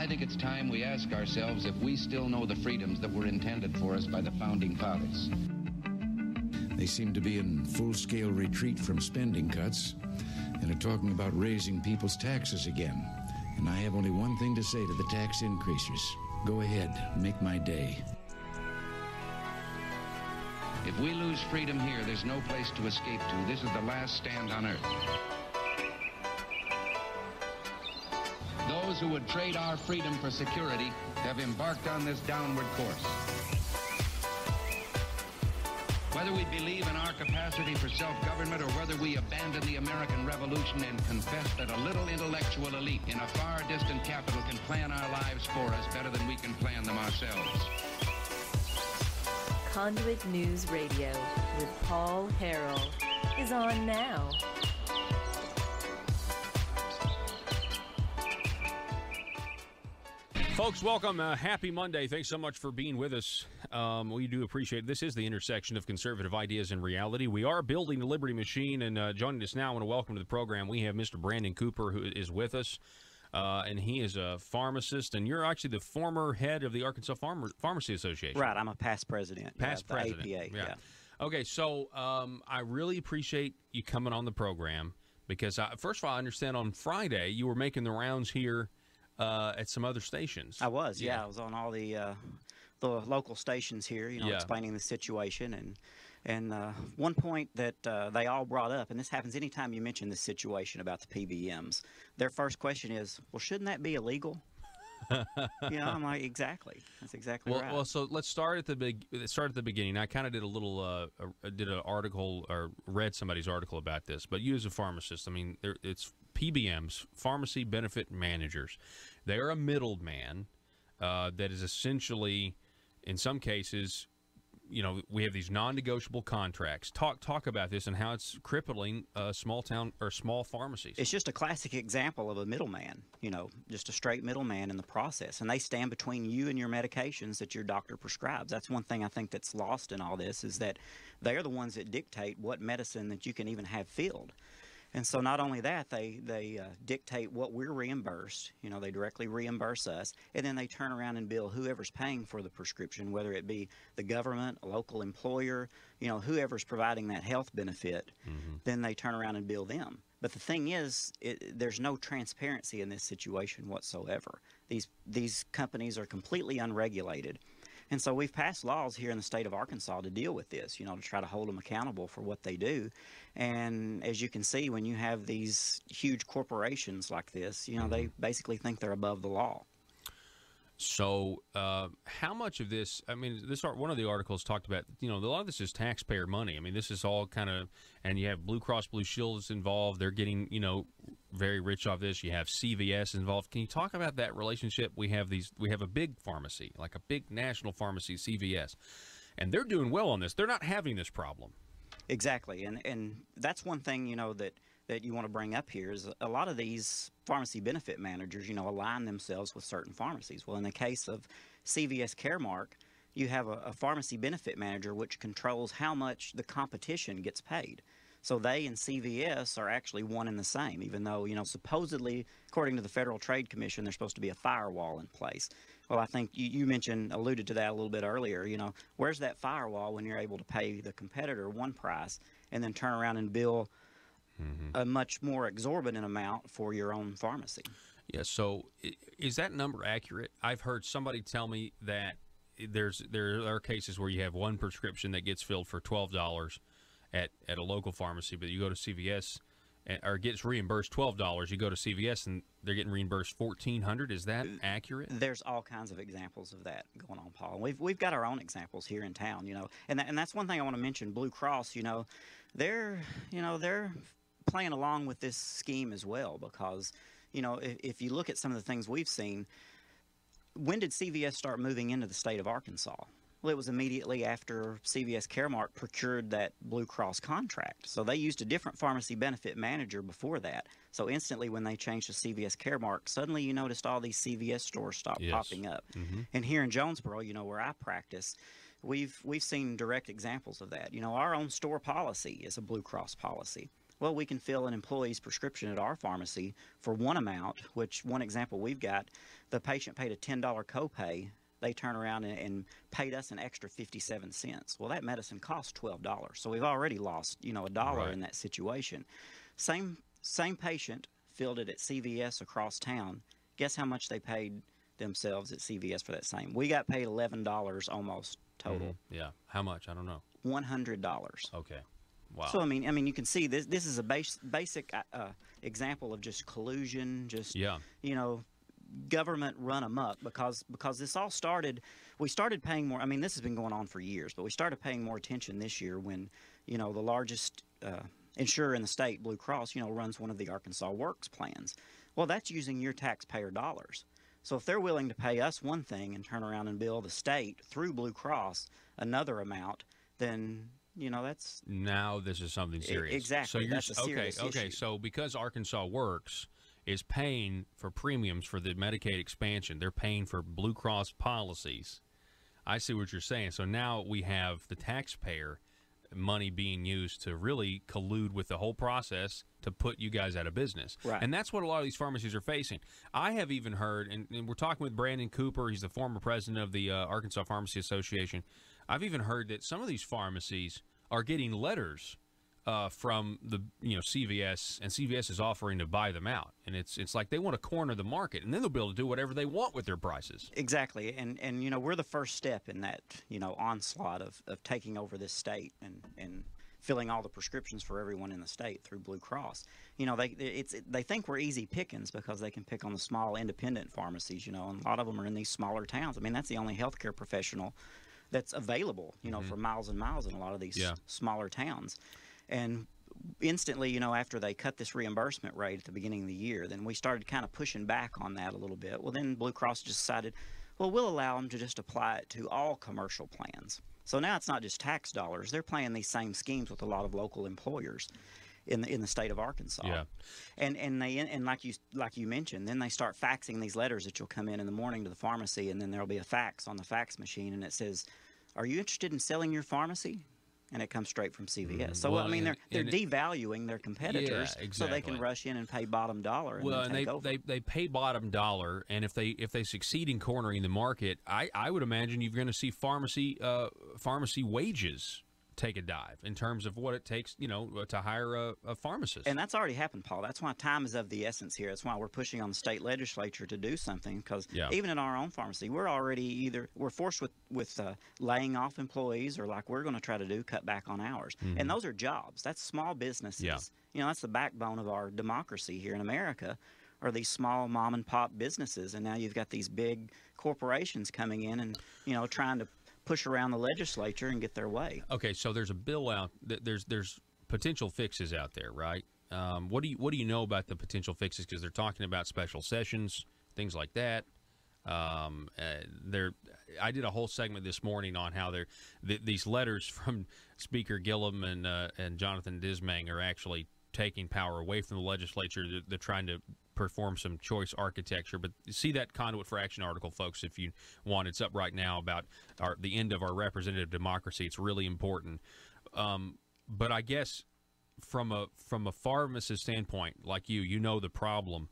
I think it's time we ask ourselves if we still know the freedoms that were intended for us by the Founding Fathers. They seem to be in full-scale retreat from spending cuts and are talking about raising people's taxes again. And I have only one thing to say to the tax increasers. Go ahead, make my day. If we lose freedom here, there's no place to escape to. This is the last stand on earth. Those who would trade our freedom for security have embarked on this downward course. Whether we believe in our capacity for self-government or whether we abandon the American Revolution and confess that a little intellectual elite in a far distant capital can plan our lives for us better than we can plan them ourselves. Conduit News Radio with Paul Harrell is on now. Folks, welcome. Happy Monday. Thanks so much for being with us. We do appreciate it. This is the intersection of conservative ideas and reality. We are building the Liberty Machine, and joining us now, I want to welcome to the program, we have Mr. Brandon Cooper, who is with us, and he is a pharmacist, and you're actually the former head of the Arkansas Pharmacy Association. Right. I'm a past president. Past president. APA, yeah. Okay, so I really appreciate you coming on the program because, first of all, I understand on Friday you were making the rounds here at some other stations. I was, yeah. I was on all the local stations here, explaining the situation. And one point that they all brought up, and this happens anytime you mention this situation about the PBMs, their first question is, well, shouldn't that be illegal? I'm like, exactly. That's exactly right. Well, so let's start at the beginning. I kind of did a little, did an article or read somebody's article about this. But you as a pharmacist, I mean, it's PBMs, pharmacy benefit managers. They are a middleman that is essentially, in some cases, we have these non-negotiable contracts. Talk about this and how it's crippling small town or small pharmacies. It's just a classic example of a middleman, just a straight middleman in the process. And they stand between you and your medications that your doctor prescribes. That's one thing I think that's lost in all this, is that they are the ones that dictate what medicine that you can even have filled. And so not only that, they dictate what we're reimbursed. They directly reimburse us, and then they turn around and bill whoever's paying for the prescription, whether it be the government, a local employer, whoever's providing that health benefit. Mm-hmm. Then they turn around and bill them. But the thing is, there's no transparency in this situation whatsoever. These companies are completely unregulated. And so we've passed laws here in the state of Arkansas to deal with this, to try to hold them accountable for what they do. And as you can see, when you have these huge corporations like this, they basically think they're above the law. So how much of this, I mean, one of the articles talked about, a lot of this is taxpayer money. I mean, this is all kind of, and you have Blue Cross Blue Shield is involved. They're getting, very rich off this. You have CVS involved. Can you talk about that relationship? We have a big pharmacy, like a big national pharmacy, CVS, and they're doing well on this. They're not having this problem. Exactly. And that's one thing, that you want to bring up here is a lot of these pharmacy benefit managers, align themselves with certain pharmacies. Well, in the case of CVS Caremark, you have a pharmacy benefit manager which controls how much the competition gets paid. So they and CVS are actually one and the same, even though, supposedly, according to the Federal Trade Commission, there's supposed to be a firewall in place. Well, I think you alluded to that a little bit earlier. Where's that firewall when you're able to pay the competitor one price and then turn around and bill a much more exorbitant amount for your own pharmacy? Yeah, so is that number accurate? I've heard somebody tell me that there are cases where you have one prescription that gets filled for $12 at a local pharmacy, but you go to CVS or gets reimbursed $12. You go to CVS and they're getting reimbursed $1,400. Is that accurate? There's all kinds of examples of that going on, Paul. We've got our own examples here in town, and that's one thing I want to mention. Blue Cross, they're playing along with this scheme as well, because if you look at some of the things we've seen, when did CVS start moving into the state of Arkansas? Well, it was immediately after CVS Caremark procured that Blue Cross contract. So they used a different pharmacy benefit manager before that. So instantly when they changed to CVS Caremark, suddenly you noticed all these CVS stores stopped popping up. Mm-hmm. And here in Jonesboro, where I practice, we've seen direct examples of that. Our own store policy is a Blue Cross policy. Well, we can fill an employee's prescription at our pharmacy for one amount, which one example we've got, the patient paid a $10 copay. They turn around and paid us an extra 57 cents. Well, that medicine costs $12. So we've already lost, a dollar in that situation. Same patient filled it at CVS across town. Guess how much they paid themselves at CVS for that same? We got paid $11 almost total. Yeah. How much? I don't know. $100. Okay. Wow. So I mean, you can see this. This is a basic example of just collusion, just government run amok. Because this all started. We started paying more. I mean, this has been going on for years, but we started paying more attention this year when the largest insurer in the state, Blue Cross, runs one of the Arkansas Works plans. Well, that's using your taxpayer dollars. So if they're willing to pay us one thing and turn around and bill the state through Blue Cross another amount, then that's now this is something serious. Exactly. So that's a serious issue. Okay. So because Arkansas Works is paying for premiums for the Medicaid expansion, they're paying for Blue Cross policies. I see what you're saying. So now we have the taxpayer money being used to really collude with the whole process to put you guys out of business. Right. And that's what a lot of these pharmacies are facing. I have even heard, and we're talking with Brandon Cooper, he's the former president of the Arkansas Pharmacy Association. I've even heard that some of these pharmacies are getting letters from the CVS, and CVS is offering to buy them out, and it's like they want to corner the market, and then they'll be able to do whatever they want with their prices. Exactly, and we're the first step in that onslaught of taking over this state and filling all the prescriptions for everyone in the state through Blue Cross. They think we're easy pickings because they can pick on the small independent pharmacies, and a lot of them are in these smaller towns. I mean, that's the only healthcare professional that's available, for miles and miles in a lot of these smaller towns. And instantly, after they cut this reimbursement rate at the beginning of the year, then we started kind of pushing back on that a little bit. Well, then Blue Cross just decided, well, we'll allow them to just apply it to all commercial plans. So now it's not just tax dollars. They're playing these same schemes with a lot of local employers in the state of Arkansas. Yeah. And like you mentioned, then they start faxing these letters that you'll come in the morning to the pharmacy, and then there'll be a fax on the fax machine, and it says, "Are you interested in selling your pharmacy?" And it comes straight from CVS. So I mean, they're devaluing their competitors, so they can rush in and pay bottom dollar. And they pay bottom dollar, and if they succeed in cornering the market, I would imagine you're going to see pharmacy wages take a dive in terms of what it takes, to hire a pharmacist. And that's already happened, Paul. That's why time is of the essence here. That's why we're pushing on the state legislature to do something, because even in our own pharmacy, we're already we're forced with laying off employees, or like we're going to try to do, cut back on hours. Mm-hmm. And those are jobs. That's small businesses. Yeah. That's the backbone of our democracy here in America, are these small mom and pop businesses. And now you've got these big corporations coming in and, trying to push around the legislature and get their way. Okay, so there's a bill out. There's potential fixes out there, right? What do you know about the potential fixes? Because they're talking about special sessions, things like that. I did a whole segment this morning on how these letters from Speaker Gillum and Jonathan Dismang are actually taking power away from the legislature. They're trying to perform some choice architecture. But see that Conduit for Action article, folks, if you want. It's up right now about the end of our representative democracy. It's really important. But I guess from a pharmacist standpoint, like you know the problem.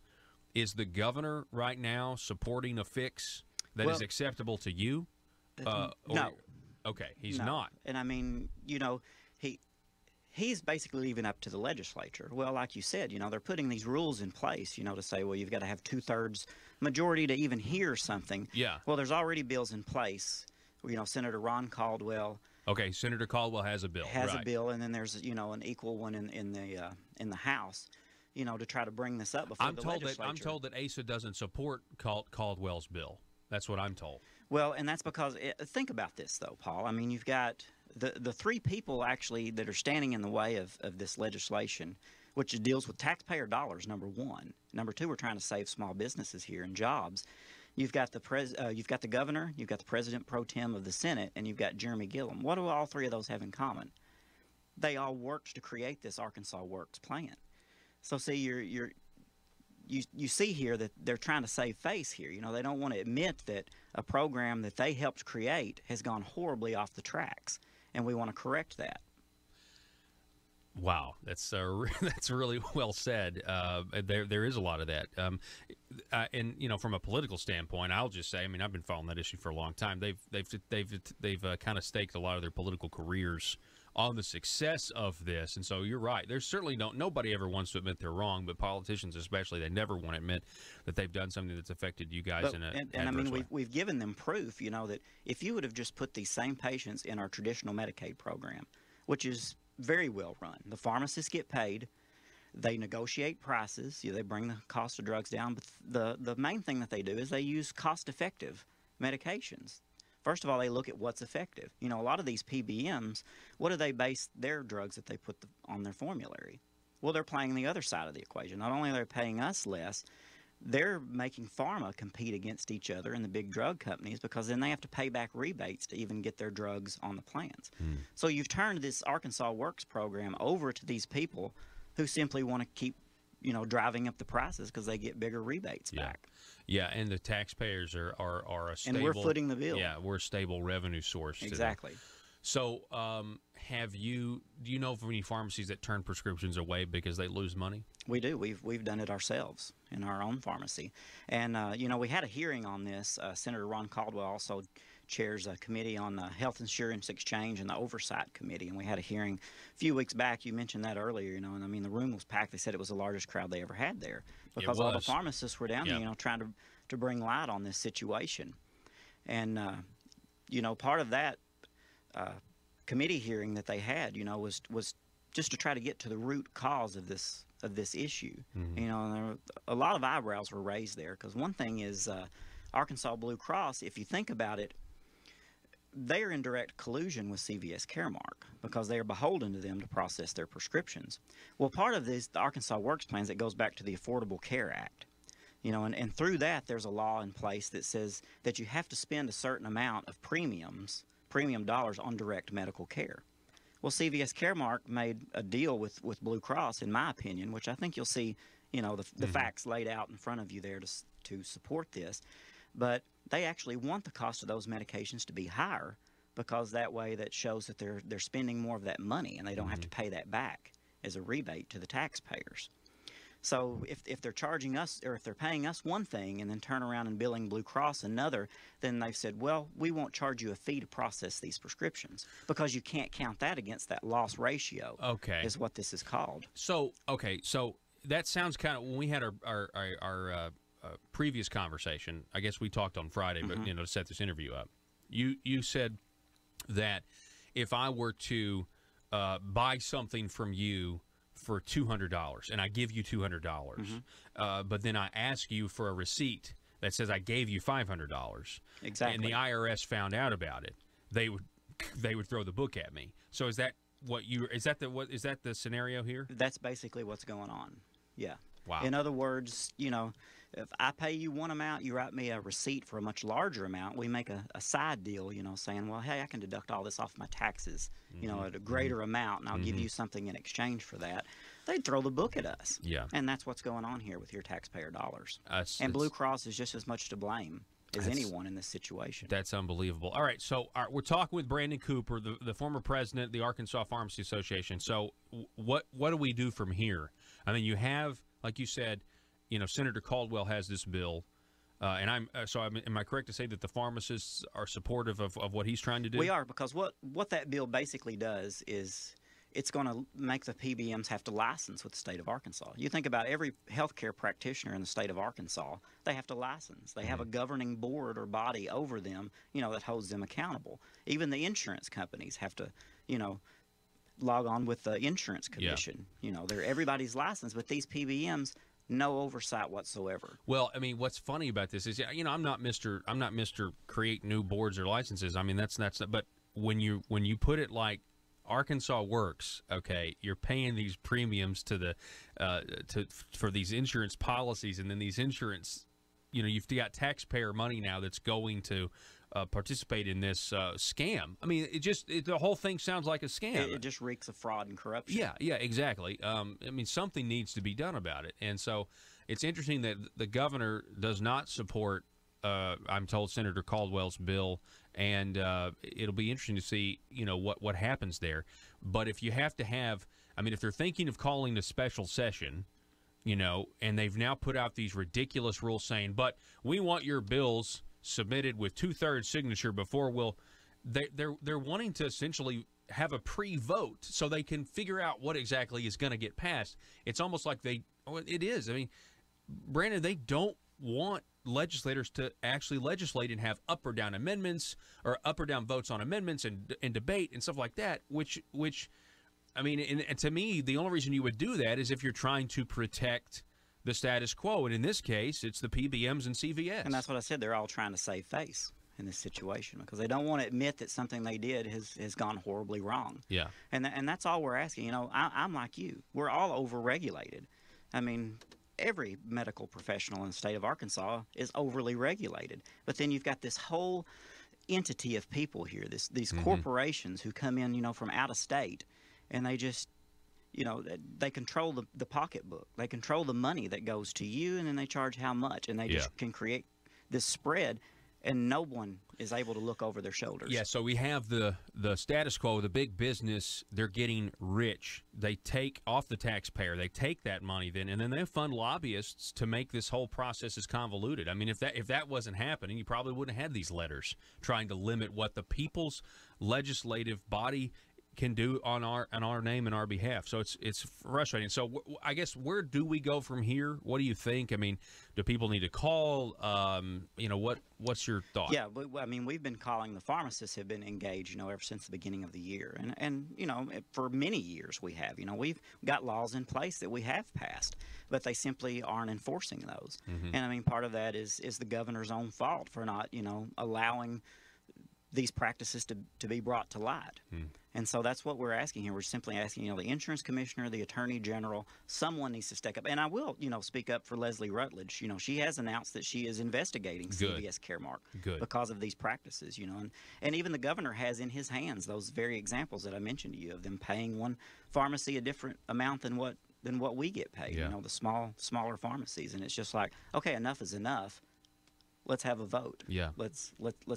Is the governor right now supporting a fix that is acceptable to you? No. Okay, he's not. And I mean, he's basically leaving up to the legislature. Well, like you said, they're putting these rules in place, to say, well, you've got to have 2/3 majority to even hear something. Yeah. Well, there's already bills in place. Senator Ron Caldwell. Okay, Senator Caldwell has a bill. A bill, and then there's an equal one in the House. To try to bring this up before the legislature. I'm told that ASA doesn't support Caldwell's bill. That's what I'm told. Well, and that's because think about this, though, Paul. I mean, you've got the three people actually that are standing in the way of this legislation, which deals with taxpayer dollars. Number one. Number two, we're trying to save small businesses here and jobs. You've got the governor, you've got the president pro tem of the Senate, and you've got Jeremy Gillum. What do all three of those have in common? They all worked to create this Arkansas Works plan. So see, you see here that they're trying to save face here. They don't want to admit that a program that they helped create has gone horribly off the tracks, and we want to correct that. Wow, that's that's really well said. There is a lot of that, and from a political standpoint, I'll just say, I mean, I've been following that issue for a long time. They've kind of staked a lot of their political careers on the success of this, and so you're right. There's certainly nobody ever wants to admit they're wrong, but politicians especially, they never want to admit that they've done something that's affected you guys in a and I mean, way. we've given them proof, that if you would have just put these same patients in our traditional Medicaid program, which is very well run. The pharmacists get paid. They negotiate prices. They bring the cost of drugs down. But the main thing that they do is they use cost-effective medications. First of all, they look at what's effective. A lot of these PBMs, what do they base their drugs that they put on their formulary? Well, they're playing the other side of the equation. Not only are they paying us less, they're making pharma compete against each other and the big drug companies, because then they have to pay back rebates to even get their drugs on the plans. So you've turned this Arkansas Works program over to these people who simply want to keep, driving up the prices because they get bigger rebates back. Yeah, and the taxpayers are a stable... And we're footing the bill. Yeah, we're a stable revenue source. Exactly. So do you know of any pharmacies that turn prescriptions away because they lose money? We do. We've done it ourselves in our own pharmacy. And, we had a hearing on this. Senator Ron Caldwell also chairs a committee on the Health Insurance Exchange and the Oversight Committee. And we had a hearing a few weeks back. You mentioned that earlier, and I mean, the room was packed. They said it was the largest crowd they ever had there because all the pharmacists were down there, trying to bring light on this situation. And, part of that committee hearing that they had, was just to try to get to the root cause of this issue. And a lot of eyebrows were raised there, because one thing is Arkansas Blue Cross, if you think about it, they are in direct collusion with CVS Caremark because they are beholden to them to process their prescriptions. Well, part of this, the Arkansas Works plans, it goes back to the Affordable Care Act. And through that, there's a law in place that says that you have to spend a certain amount of premium dollars on direct medical care. Well, CVS Caremark made a deal with Blue Cross, in my opinion, which I think you'll see, the facts laid out in front of you there to support this. But they actually want the cost of those medications to be higher, because that way that shows that they're spending more of that money and they don't have to pay that back as a rebate to the taxpayers. So if they're charging us, or if they're paying us one thing and then turn around and billing Blue Cross another, then they've said, well, we won't charge you a fee to process these prescriptions, because you can't count that against that loss ratio. Okay, is what this is called. So that sounds kind of, when we had our previous conversation, I guess we talked on Friday, but to set this interview up, you said that if I were to buy something from you for $200 and I give you $200, but then I ask you for a receipt that says I gave you $500, exactly, and the IRS found out about it, they would throw the book at me. So is that the scenario here? That's basically what's going on. Yeah. Wow. In other words, if I pay you one amount, you write me a receipt for a much larger amount. We make a side deal, saying, well, hey, I can deduct all this off my taxes, at a greater amount, and I'll give you something in exchange for that. They'd throw the book at us. Yeah. And that's what's going on here with your taxpayer dollars. And Blue Cross is just as much to blame as anyone in this situation. That's unbelievable. All right, so we're talking with Brandon Cooper, the former president of the Arkansas Pharmacy Association. So what do we do from here? I mean, you have, like you said, Senator Caldwell has this bill, and am I correct to say that the pharmacists are supportive of what he's trying to do? We are, because what that bill basically does is it's going to make the PBMs have to license with the state of Arkansas. You think about every healthcare practitioner in the state of Arkansas, they have to license. They have a governing board or body over them, that holds them accountable. Even the insurance companies have to, log on with the insurance commission. Yeah. Everybody's licensed, but these PBMs, no oversight whatsoever. Well, I mean, what's funny about this is, I'm not Mr. Create new boards or licenses. I mean, that's but when you put it like Arkansas Works, okay, you're paying these premiums for these insurance policies, and then these insurance, you've got taxpayer money now that's going to participate in this scam. I mean, the whole thing sounds like a scam. It just reeks of fraud and corruption. Yeah, exactly. I mean, something needs to be done about it. And so it's interesting that the governor does not support, I'm told, Senator Caldwell's bill, and it'll be interesting to see, what happens there. But if you have to have I mean, if they're thinking of calling a special session, and they've now put out these ridiculous rules saying, but we want your bills submitted with 2/3 signature before they're wanting to essentially have a pre-vote so they can figure out what exactly is going to get passed. It's almost like it is. I mean, Brandon, they don't want legislators to actually legislate and have up or down amendments or up or down votes on amendments and debate and stuff like that, which I mean, and to me, the only reason you would do that is if you're trying to protect the status quo. And in this case, it's the PBMs and CVS. And that's what I said. They're all trying to save face in this situation because they don't want to admit that something they did has gone horribly wrong. Yeah. And that's all we're asking. I'm like you. We're all over-regulated. I mean, every medical professional in the state of Arkansas is overly regulated. But then you've got this whole entity of people here, these corporations who come in, from out of state, and they just, they control the pocketbook. They control the money that goes to you, and then they charge how much, and they just can create this spread, and no one is able to look over their shoulders. Yeah, so we have the status quo, the big business, they're getting rich. They take off the taxpayer. They take that money then, and then they fund lobbyists to make this whole process as convoluted. I mean, if that wasn't happening, you probably wouldn't have had these letters trying to limit what the people's legislative body can do on our name and our behalf. So it's frustrating. So I guess where do we go from here? What do you think? I mean, do people need to call? What's your thought? Yeah, I mean, we've been calling. The pharmacists have been engaged, ever since the beginning of the year, and for many years we have. We've got laws in place that we have passed, but they simply aren't enforcing those. And I mean, part of that is the governor's own fault for not allowing these practices to be brought to light. And so that's what we're asking here. We're simply asking, the insurance commissioner, the attorney general, someone needs to step up. And I will, speak up for Leslie Rutledge. She has announced that she is investigating CVS Caremark because of these practices, and even the governor has in his hands those very examples that I mentioned to you of them paying one pharmacy a different amount than what we get paid, the smaller pharmacies. And it's just like, okay, enough is enough. Let's have a vote. Yeah. Let's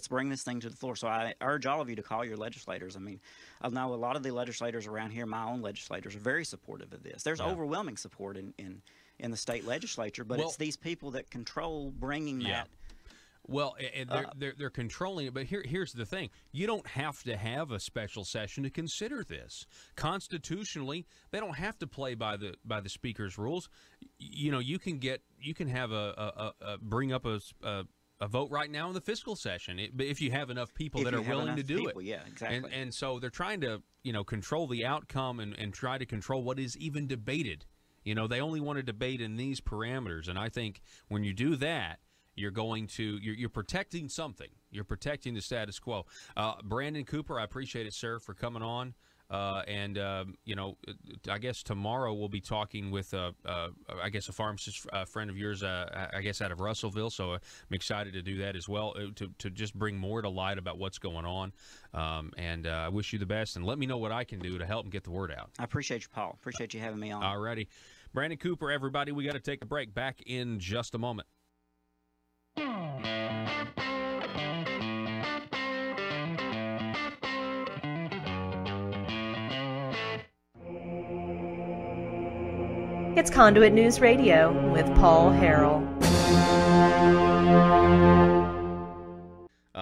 bring this thing to the floor. So I urge all of you to call your legislators. I mean, I know a lot of the legislators around here, my own legislators, are very supportive of this. There's overwhelming support in the state legislature, but it's these people that control bringing that. Well, and they're controlling it, but here's the thing. You don't have to have a special session to consider this. Constitutionally, they don't have to play by the speaker's rules. You can have bring up a vote right now in the fiscal session, if you have enough people that are willing to do it. Yeah, exactly. And so they're trying to control the outcome and try to control what is even debated. They only want to debate in these parameters, and I think when you do that, you're protecting something. You're protecting the status quo. Brandon Cooper, I appreciate it, sir, for coming on. I guess tomorrow we'll be talking with, a pharmacist friend of yours, out of Russellville. So I'm excited to do that as well, to just bring more to light about what's going on. I wish you the best, and let me know what I can do to help and get the word out. I appreciate you, Paul. Appreciate you having me on. All righty. Brandon Cooper, everybody, we got to take a break. Back in just a moment. It's Conduit News Radio with Paul Harrell.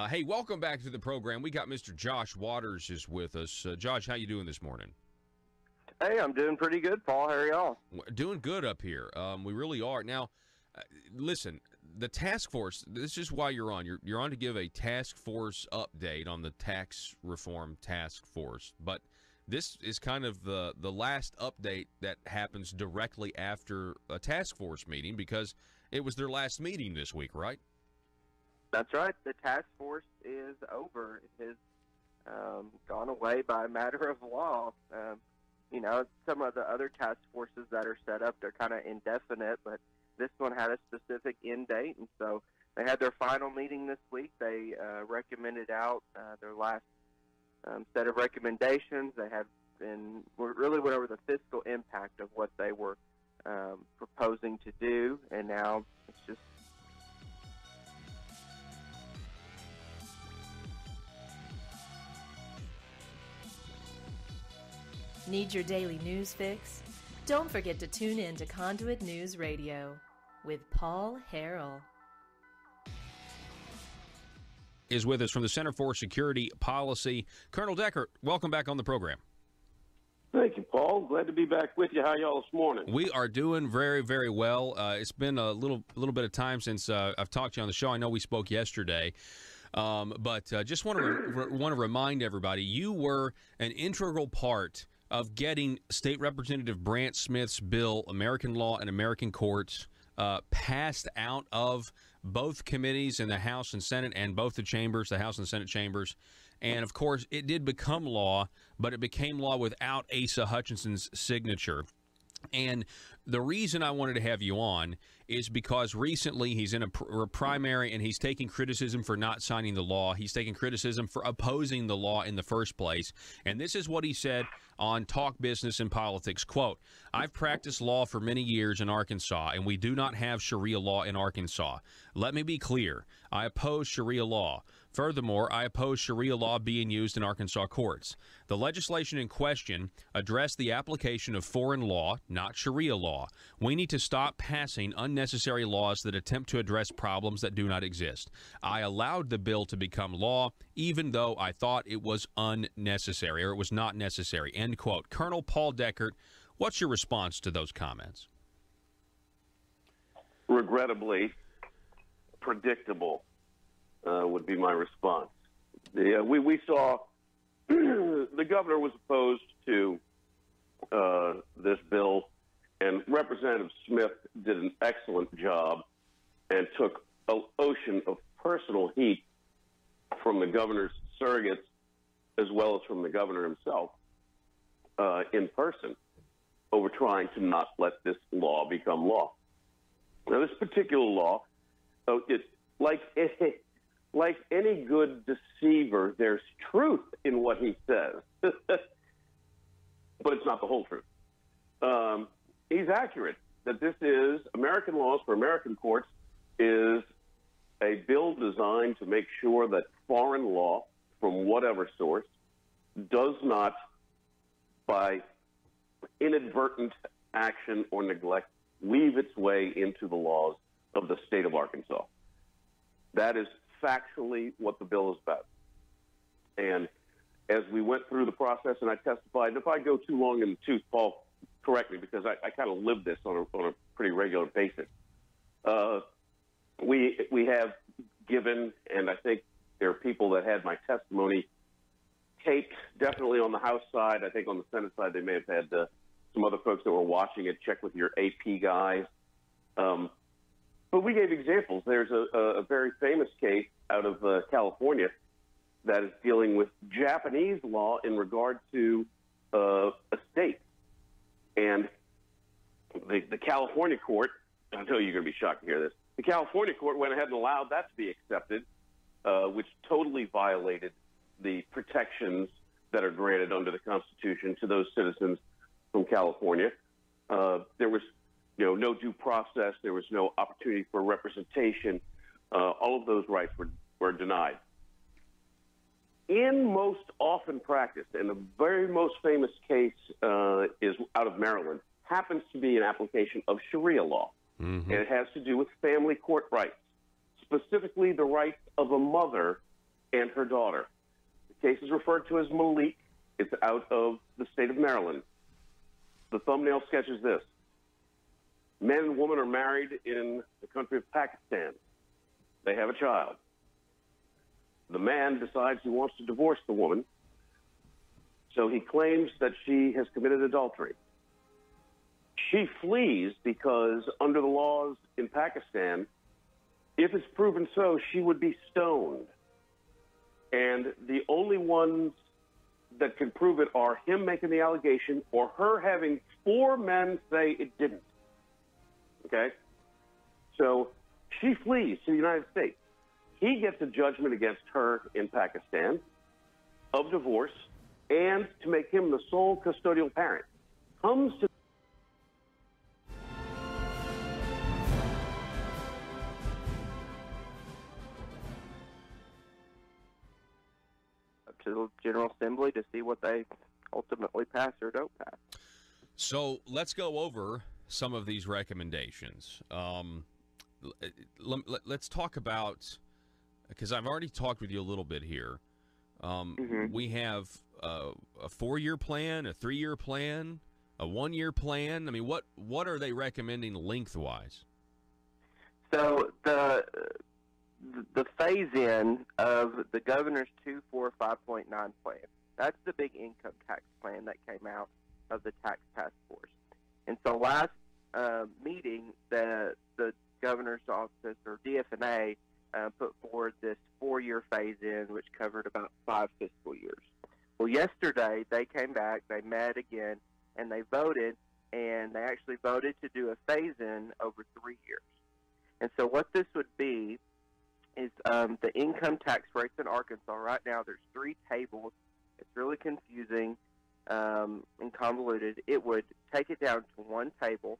Hey, welcome back to the program. We got Mr. Josh Waters is with us. Josh, how you doing this morning? Hey, I'm doing pretty good, Paul. How are y'all? Doing good up here. We really are. Now, listen, the task force, this is why you're on. You're on to give a task force update on the tax reform task force. But this is kind of the last update that happens directly after a task force meeting, because it was their last meeting this week, right? That's right. The task force is over. It has gone away by a matter of law. Some of the other task forces that are set up, they're kind of indefinite, but this one had a specific end date, and so they had their final meeting this week. They recommended out their last set of recommendations. They have really went over the fiscal impact of what they were proposing to do, and now it's just Need your daily news fix? Don't forget to tune in to Conduit News Radio with Paul Harrell. Is with us from the Center for Security Policy. Colonel Deckert, welcome back on the program. Thank you, Paul. Glad to be back with you. How y'all this morning? We are doing very, very well. It's been a little bit of time since I've talked to you on the show. I know we spoke yesterday, but just want to remind everybody, you were an integral part of getting State Representative Brant Smith's bill, American Law and American Courts, passed out of both committees in the House and Senate and both the chambers, the House and Senate chambers. And, of course, it did become law, but it became law without Asa Hutchinson's signature. And the reason I wanted to have you on is because recently he's in a primary and he's taking criticism for not signing the law. He's taking criticism for opposing the law in the first place. And this is what he said on Talk Business and Politics. Quote, "I've practiced law for many years in Arkansas, and we do not have Sharia law in Arkansas. Let me be clear. I oppose Sharia law. Furthermore, I oppose Sharia law being used in Arkansas courts. The legislation in question addressed the application of foreign law, not Sharia law. We need to stop passing unnecessary laws that attempt to address problems that do not exist. I allowed the bill to become law, even though I thought it was unnecessary, or it was not necessary." End quote. Colonel Paul Deckert, what's your response to those comments? Regrettably, predictable would be my response. We saw the governor was opposed to this bill, and Representative Smith did an excellent job and took an ocean of personal heat from the governor's surrogates as well as from the governor himself in person over trying to not let this law become law. Now, this particular law, like any good deceiver, there's truth in what he says, but it's not the whole truth. He's accurate that this is American Laws for American Courts is a bill designed to make sure that foreign law from whatever source does not, by inadvertent action or neglect, weave its way into the laws of the state of Arkansas. That is factually what the bill is about. And as we went through the process and I testified, and if I go too long in the tooth, Paul, correct me, because I kind of live this on a pretty regular basis. We have given, and I think there are people that had my testimony taped, definitely on the House side. I think on the Senate side they may have had some other folks that were watching it. Check with your AP guys. But we gave examples. There's a very famous case out of California that is dealing with Japanese law in regard to estates. And the California court, I know you're going to be shocked to hear this, the California court went ahead and allowed that to be accepted, which totally violated the protections that are granted under the Constitution to those citizens from California. There was no due process. There was no opportunity for representation. All of those rights were denied. In most often practice, and the very most famous case is out of Maryland, happens to be an application of Sharia law. Mm-hmm. And it has to do with family court rights, specifically the rights of a mother and her daughter. The case is referred to as Malik. It's out of the state of Maryland. The thumbnail sketches this. Men and women are married in the country of Pakistan. They have a child. The man decides he wants to divorce the woman, so he claims that she has committed adultery. She flees because under the laws in Pakistan, if it's proven so, she would be stoned. And the only ones that can prove it are him making the allegation or her having 4 men say it didn't. Okay? So she flees to the United States. He gets a judgment against her in Pakistan of divorce and to make him the sole custodial parent. Comes to the General Assembly to see what they ultimately pass or don't pass. So let's go over some of these recommendations. Let's talk about, because I've already talked with you a little bit here. We have a 4-year plan, a 3-year plan, a 1-year plan. I mean, what are they recommending lengthwise? So the phase-in of the governor's 245.9 plan, that's the big income tax plan that came out of the tax task force. And so last meeting, the governor's office, or DFNA, put forward this 4-year phase-in, which covered about 5 fiscal years. Well, yesterday they came back, they met again, and they voted, and they actually voted to do a phase-in over 3 years. And so what this would be is the income tax rates in Arkansas. Right now there's 3 tables. It's really confusing and convoluted. It would take it down to 1 table,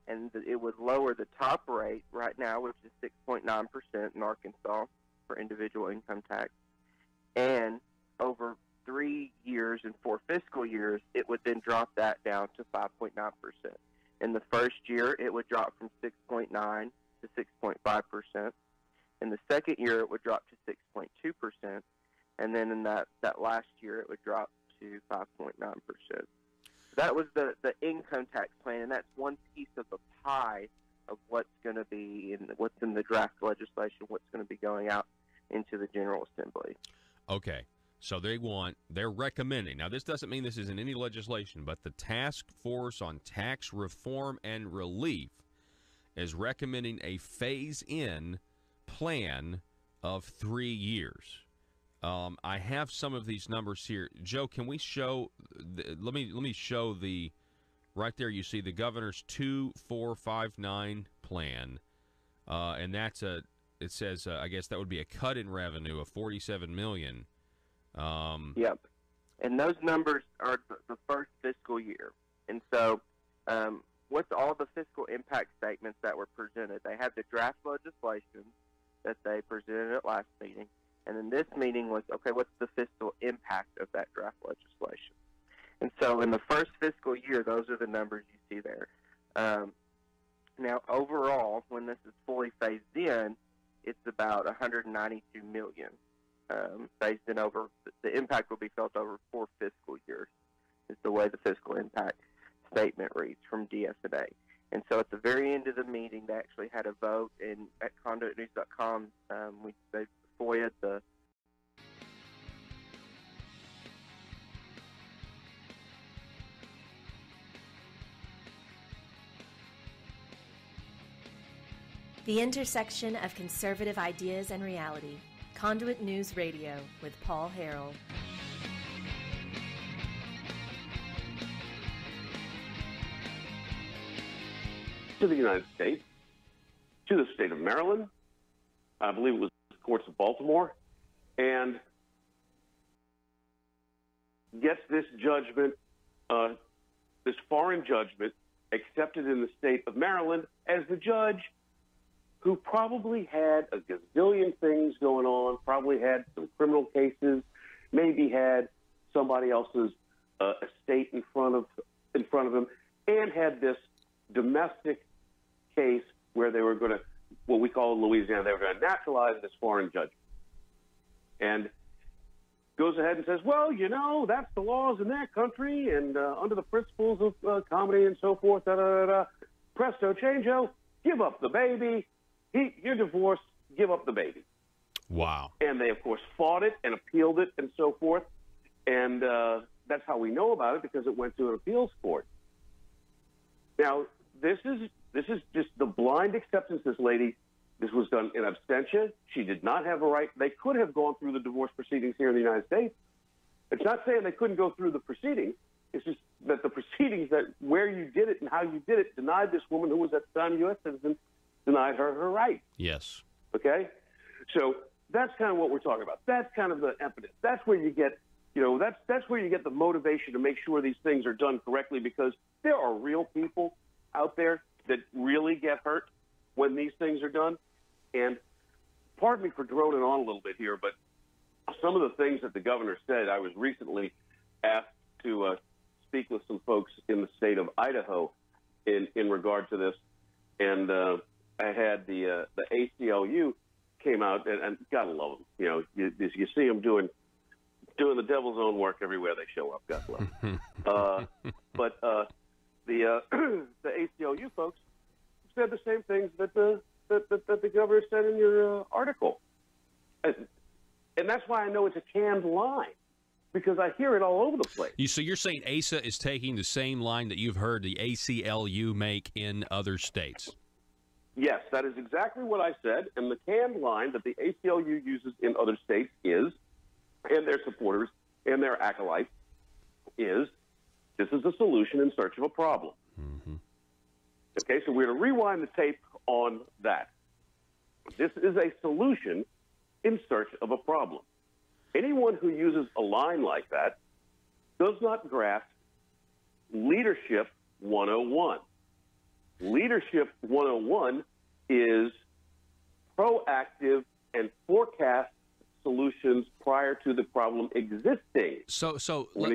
and it would lower the top rate right now, which is 6.9% in Arkansas for individual income tax. And over 3 years and 4 fiscal years, it would then drop that down to 5.9%. In the first year, it would drop from 6.9 to 6.5%. In the second year, it would drop to 6.2%. And then in that last year, it would drop to 5.9%. That was the income tax plan, and that's one piece of the pie of what's going to be what's in the draft legislation, what's going to be going out into the General Assembly. Okay, so they're recommending. Now, this doesn't mean this is in any legislation, but the Task Force on Tax Reform and Relief is recommending a phase-in plan of 3 years. I have some of these numbers here. Joe, can we show? Let me show the right there. You see the governor's 2459 plan, and that's it says I guess that would be a cut in revenue of $47 million. Yep, and those numbers are the first fiscal year. And so, what's all the fiscal impact statements that were presented? They had the draft legislation that they presented at last meeting. And then this meeting was, okay, what's the fiscal impact of that draft legislation? And so in the first fiscal year, those are the numbers you see there. Now, overall, when this is fully phased in, it's about $192 million phased in over. The impact will be felt over 4 fiscal years is the way the fiscal impact statement reads from DFNA. And so at the very end of the meeting, they actually had a vote, and at conduitnews.com, they FOIA'd the intersection of conservative ideas and reality. Conduit News Radio with Paul Harrell. To the United States, to the state of Maryland, I believe it was the courts of Baltimore, and gets this judgment, this foreign judgment, accepted in the state of Maryland as the judge who probably had a gazillion things going on, probably had some criminal cases, maybe had somebody else's estate in front of him, and had this domestic case where they were going to, what we call in Louisiana, they were going to naturalize this foreign judgment. And goes ahead and says, well, you know, that's the laws in that country, and under the principles of comedy and so forth, presto changeo, give up the baby. You're divorced, give up the baby. Wow. And they, of course, fought it and appealed it and so forth. And that's how we know about it, because it went to an appeals court. Now, this is just the blind acceptance. This was done in absentia. She did not have a right. They could have gone through the divorce proceedings here in the United States. It's not saying they couldn't go through the proceedings. It's just that the proceedings, that where you did it and how you did it, denied this woman, who was at the time a U.S. citizen, denied her her right. Yes. Okay? So that's kind of what we're talking about. That's kind of the impetus. That's where you get, that's where you get the motivation to make sure these things are done correctly, because there are real people out there that really get hurt when these things are done. And pardon me for droning on a little bit here, but some of the things that the governor said, I was recently asked to speak with some folks in the state of Idaho in regard to this, and I had the ACLU came out, and gotta love them. You know, you see them doing the devil's own work everywhere they show up. God love them. But the ACLU folks said the same things that the governor said in your article, and that's why I know it's a canned line, because I hear it all over the place. So you're saying ASA is taking the same line that you've heard the ACLU make in other states? Yes, that is exactly what I said. And the canned line that the ACLU uses in other states is, and their supporters and their acolytes, is this is a solution in search of a problem. Mm-hmm. Okay, so we're going to rewind the tape on that. This is a solution in search of a problem. Anyone who uses a line like that does not grasp Leadership 101. Leadership 101 is proactive and forecast solutions prior to the problem existing. So let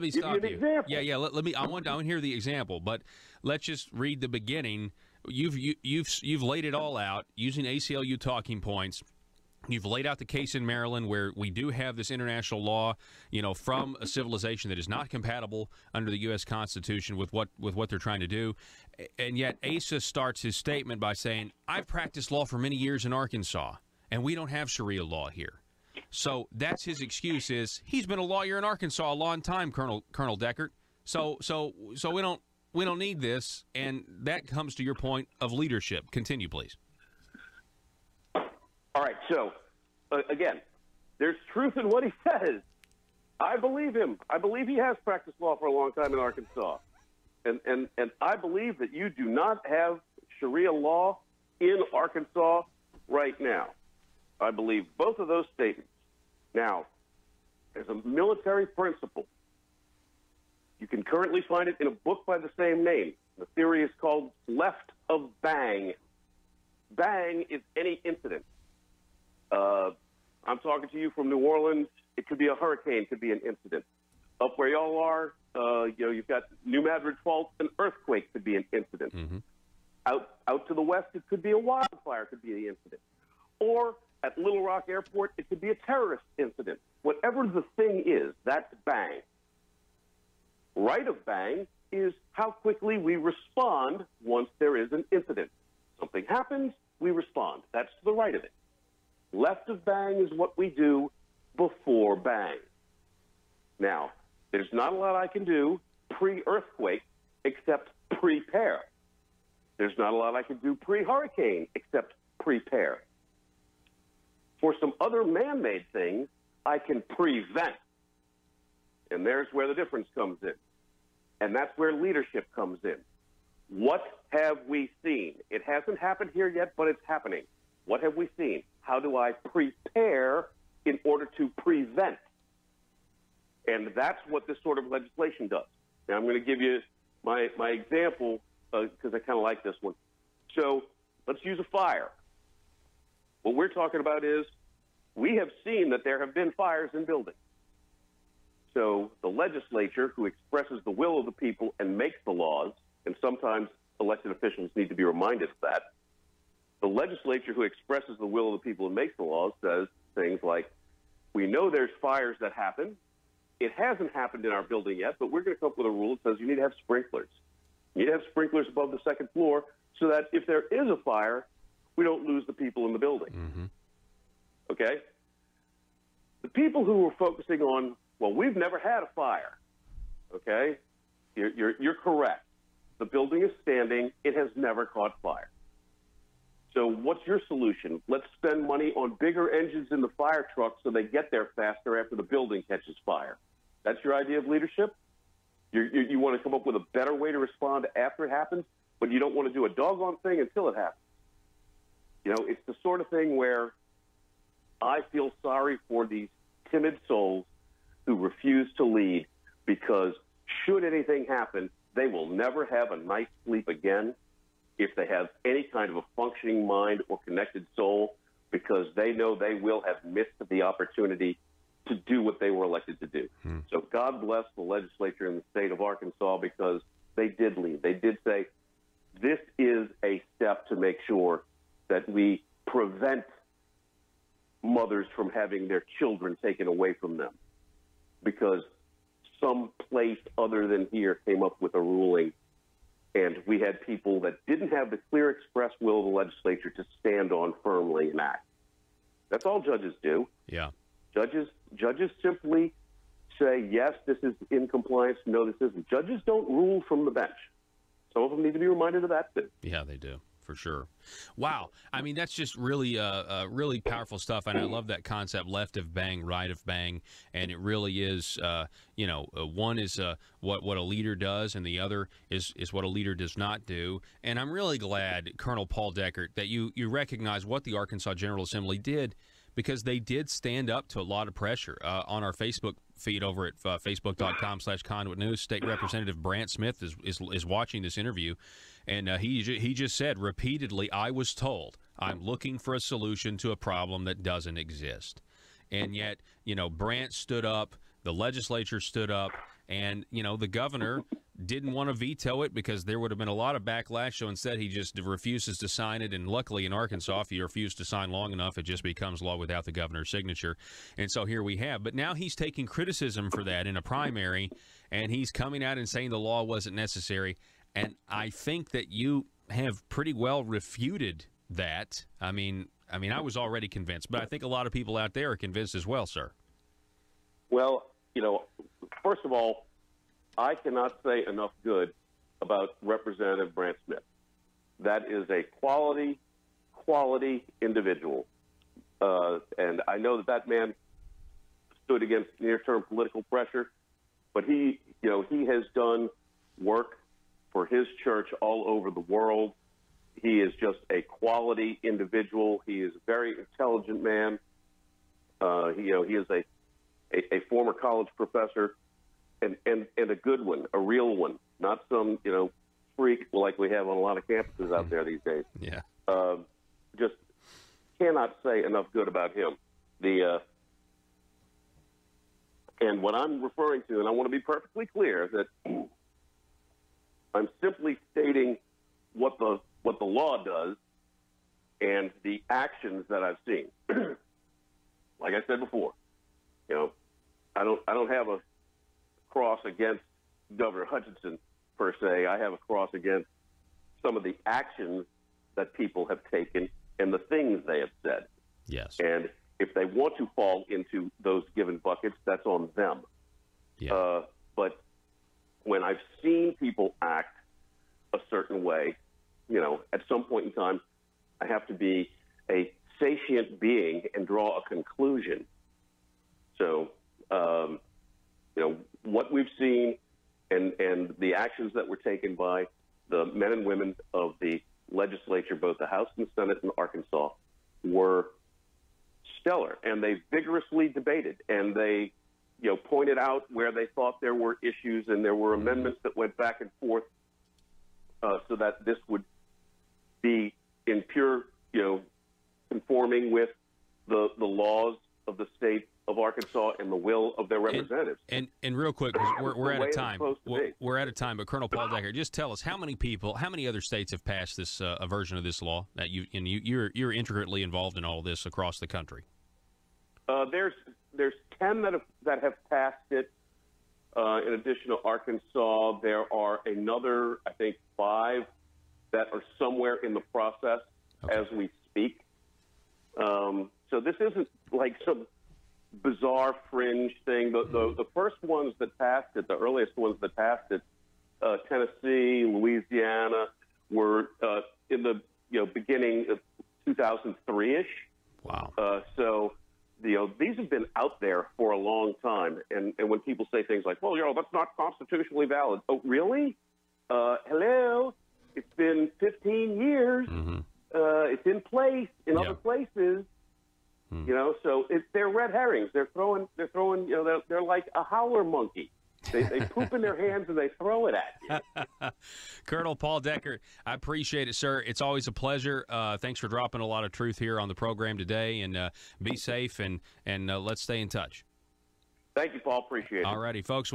me stop you. Example. Yeah. Let me. I want to hear the example, but let's just read the beginning. You've laid it all out using ACLU talking points. You've laid out the case in Maryland where we do have this international law, you know, from a civilization that is not compatible under the U.S. Constitution with what they're trying to do. And yet ASA starts his statement by saying, I've practiced law for many years in Arkansas, and we don't have Sharia law here. So that's his excuse, is he's been a lawyer in Arkansas a long time, Colonel Deckert. So we don't need this, and that comes to your point of leadership. Continue, please. All right, so, again, there's truth in what he says. I believe him. I believe he has practiced law for a long time in Arkansas. And I believe that you do not have Sharia law in Arkansas right now. I believe both of those statements. Now, there's a military principle. You can currently find it in a book by the same name. The theory is called left of bang. Bang is any incident. I'm talking to you from New Orleans. It could be a hurricane, it could be an incident. Up where y'all are, you've got New Madrid Fault, an earthquake could be an incident. Mm-hmm. Out to the west, it could be a wildfire, could be the incident. Or at Little Rock Airport, it could be a terrorist incident. Whatever the thing is, that's bang. Right of bang is how quickly we respond once there is an incident. Something happens, we respond. That's to the right of it. Left of bang is what we do before bang. Now, there's not a lot I can do pre-earthquake except prepare. There's not a lot I can do pre-hurricane except prepare. For some other man-made things, I can prevent. And there's where the difference comes in. And that's where leadership comes in. What have we seen? It hasn't happened here yet, but it's happening. What have we seen? How do I prepare in order to prevent? And that's what this sort of legislation does. Now, I'm going to give you my example because I kind of like this one. So let's use a fire. What we're talking about is we have seen that there have been fires in buildings. So the legislature, who expresses the will of the people and makes the laws, and sometimes elected officials need to be reminded of that, the legislature who expresses the will of the people and makes the laws says things like, we know there's fires that happen. It hasn't happened in our building yet, but we're going to come up with a rule that says you need to have sprinklers. You need to have sprinklers above the second floor so that if there is a fire, we don't lose the people in the building. Mm-hmm. Okay? The people who were focusing on, well, we've never had a fire. Okay? You're correct. The building is standing. It has never caught fire. So what's your solution? Let's spend money on bigger engines in the fire truck so they get there faster after the building catches fire. That's your idea of leadership? You want to come up with a better way to respond after it happens, but you don't want to do a doggone thing until it happens. You know, it's the sort of thing where I feel sorry for these timid souls who refuse to lead, because should anything happen, they will never have a night's sleep again if they have any kind of a functioning mind or connected soul, because they know they will have missed the opportunity to do what they were elected to do. So God bless the legislature in the state of Arkansas, because they did lead. They did say, this is a step to make sure that we prevent mothers from having their children taken away from them, because some place other than here came up with a ruling, and we had people that didn't have the clear express will of the legislature to stand on firmly and act. That's all judges do. Yeah. Judges simply say, yes, this is in compliance, no, this isn't. Judges don't rule from the bench. Some of them need to be reminded of that, too. Yeah, they do. For sure. Wow. I mean, that's just really, really powerful stuff. And I love that concept, left of bang, right of bang. And it really is, one is what a leader does, and the other is what a leader does not do. And I'm really glad, Colonel Paul Deckert, that you recognize what the Arkansas General Assembly did, because they did stand up to a lot of pressure. On our Facebook feed over at facebook.com/Conduit News, State Representative Brant Smith is watching this interview, and he just said repeatedly, I was told I'm looking for a solution to a problem that doesn't exist. And yet, Brant stood up, the legislature stood up, and, the governor didn't want to veto it because there would have been a lot of backlash. So instead, he just refuses to sign it. And luckily in Arkansas, if you refuse to sign long enough, it just becomes law without the governor's signature. And so here we have. But now he's taking criticism for that in a primary, and he's coming out and saying the law wasn't necessary. And I think that you have pretty well refuted that. I mean, I was already convinced, but I think a lot of people out there are convinced as well, sir. Well, first of all, I cannot say enough good about Representative Brant Smith. That is a quality individual. And I know that man stood against near-term political pressure, but he has done work for his church all over the world. He is just a quality individual. He is a very intelligent man. He is a former college professor. And a good one, a real one, not some, freak like we have on a lot of campuses out there these days. Yeah. Just cannot say enough good about him. And what I'm referring to, and I want to be perfectly clear, that I'm simply stating what the law does and the actions that I've seen. Like I said before, I don't have a cross against Governor Hutchinson per se. I have a cross against some of the actions that people have taken and the things they have said. Yes. And if they want to fall into those given buckets, that's on them. Yeah. But when I've seen people act a certain way, at some point in time, I have to be a sapient being and draw a conclusion. So, what we've seen and the actions that were taken by the men and women of the legislature, both the House and the Senate in Arkansas, were stellar. And they vigorously debated, and they, pointed out where they thought there were issues, and there were amendments that went back and forth so that this would be in pure, conforming with the laws of the state of Arkansas and the will of their representatives. And real quick, 'cause we're out of time. We're out of time. But Colonel Paul Deckert, just tell us how many other states have passed this a version of this law that you're intricately involved in all this across the country? There's 10 that have passed it. In addition to Arkansas, there are another, I think, 5 that are somewhere in the process as we speak. So this isn't like some bizarre fringe thing. The first ones that passed it, the earliest ones that passed it, Tennessee, Louisiana, were in the beginning of 2003-ish. Wow. So these have been out there for a long time. And when people say things like, well, that's not constitutionally valid. Oh, really? Hello? It's been 15 years. Mm-hmm. It's in place in other places. So they're red herrings. They're throwing. They're like a howler monkey. They poop in their hands and they throw it at you. Colonel Paul Deckert, I appreciate it, sir. It's always a pleasure. Thanks for dropping a lot of truth here on the program today. And be safe and let's stay in touch. Thank you, Paul. Appreciate it. All righty, folks.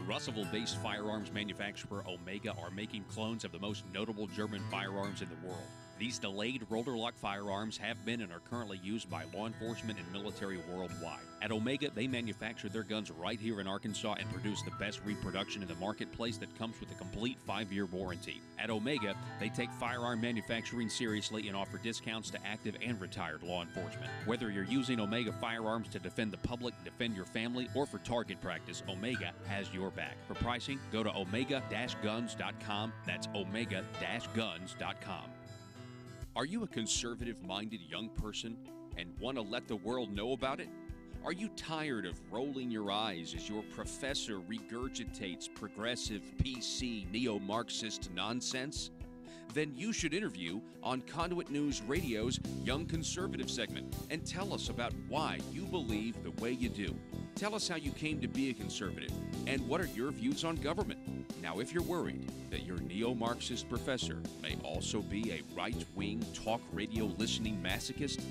Russellville-based firearms manufacturer Omega are making clones of the most notable German firearms in the world. These delayed rotor-lock firearms have been and are currently used by law enforcement and military worldwide. At Omega, they manufacture their guns right here in Arkansas and produce the best reproduction in the marketplace that comes with a complete 5-year warranty. At Omega, they take firearm manufacturing seriously and offer discounts to active and retired law enforcement. Whether you're using Omega firearms to defend the public, defend your family, or for target practice, Omega has your back. For pricing, go to omega-guns.com. That's omega-guns.com. Are you a conservative-minded young person and want to let the world know about it? Are you tired of rolling your eyes as your professor regurgitates progressive, PC, neo-Marxist nonsense? Then you should interview on Conduit News Radio's Young Conservative segment and tell us about why you believe the way you do. Tell us how you came to be a conservative and what are your views on government. Now, if you're worried that your neo-Marxist professor may also be a right-wing talk radio listening masochist,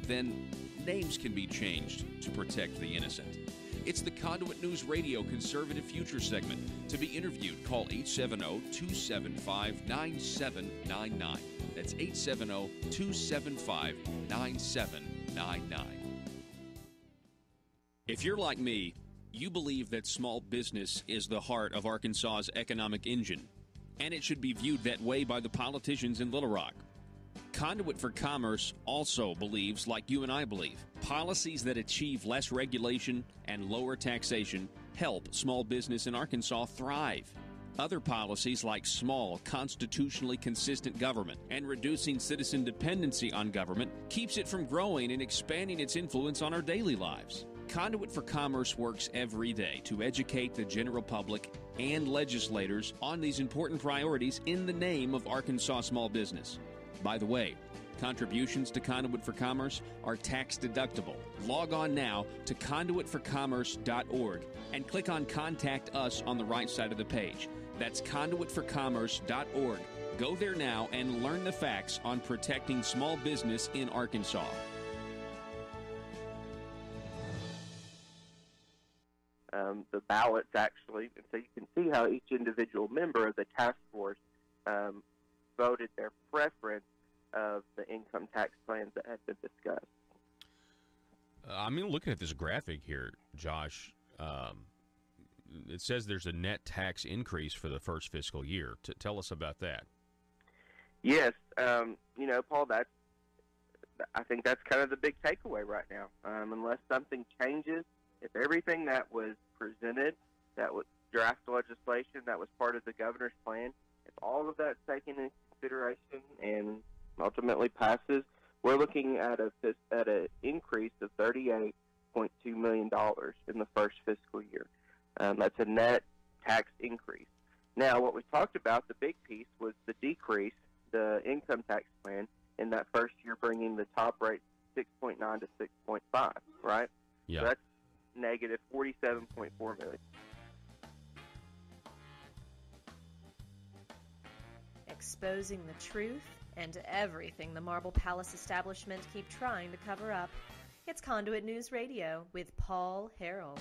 then names can be changed to protect the innocent. It's the Conduit News Radio Conservative Future segment. To be interviewed, call 870-275-9799. That's 870-275-9799. If you're like me, you believe that small business is the heart of Arkansas's economic engine, and it should be viewed that way by the politicians in Little Rock. Conduit for Commerce also believes, like you and I believe, policies that achieve less regulation and lower taxation help small business in Arkansas thrive. Other policies like small, constitutionally consistent government and reducing citizen dependency on government keeps it from growing and expanding its influence on our daily lives. Conduit for Commerce works every day to educate the general public and legislators on these important priorities in the name of Arkansas small business. By the way, contributions to Conduit for Commerce are tax deductible. Log on now to conduitforcommerce.org and click on Contact Us on the right side of the page. That's conduitforcommerce.org. Go there now and learn the facts on protecting small business in Arkansas. The ballots actually, and so you can see how each individual member of the task force voted their preference of the income tax plans that had been discussed. Looking at this graphic here, Josh, it says there's a net tax increase for the first fiscal year. Tell us about that. Yes, Paul, I think that's kind of the big takeaway right now. Unless something changes, if everything that was presented, that was draft legislation, that was part of the governor's plan, if all of that's taken into consideration and ultimately passes, we're looking at an increase of $38.2 million in the first fiscal year. That's a net tax increase. Now, what we talked about, the big piece, was the decrease, the income tax plan, in that first year, bringing the top rate 6.9 to 6.5, right? Yeah. So that's negative $47.4 million. Exposing the truth and everything the Marble Palace establishment keep trying to cover up. It's Conduit News Radio with Paul Harrell.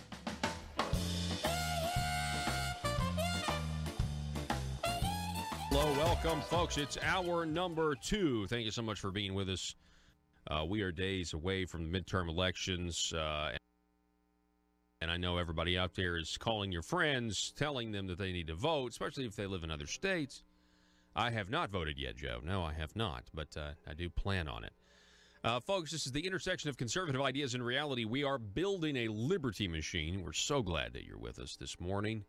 Hello, welcome, folks. It's hour number 2. Thank you so much for being with us. We are days away from the midterm elections, and I know everybody out there is calling your friends, telling them that they need to vote, especially if they live in other states. I have not voted yet, Joe. No, I have not, but I do plan on it. Folks, this is the intersection of conservative ideas and reality. We are building a liberty machine. We're so glad that you're with us this morning.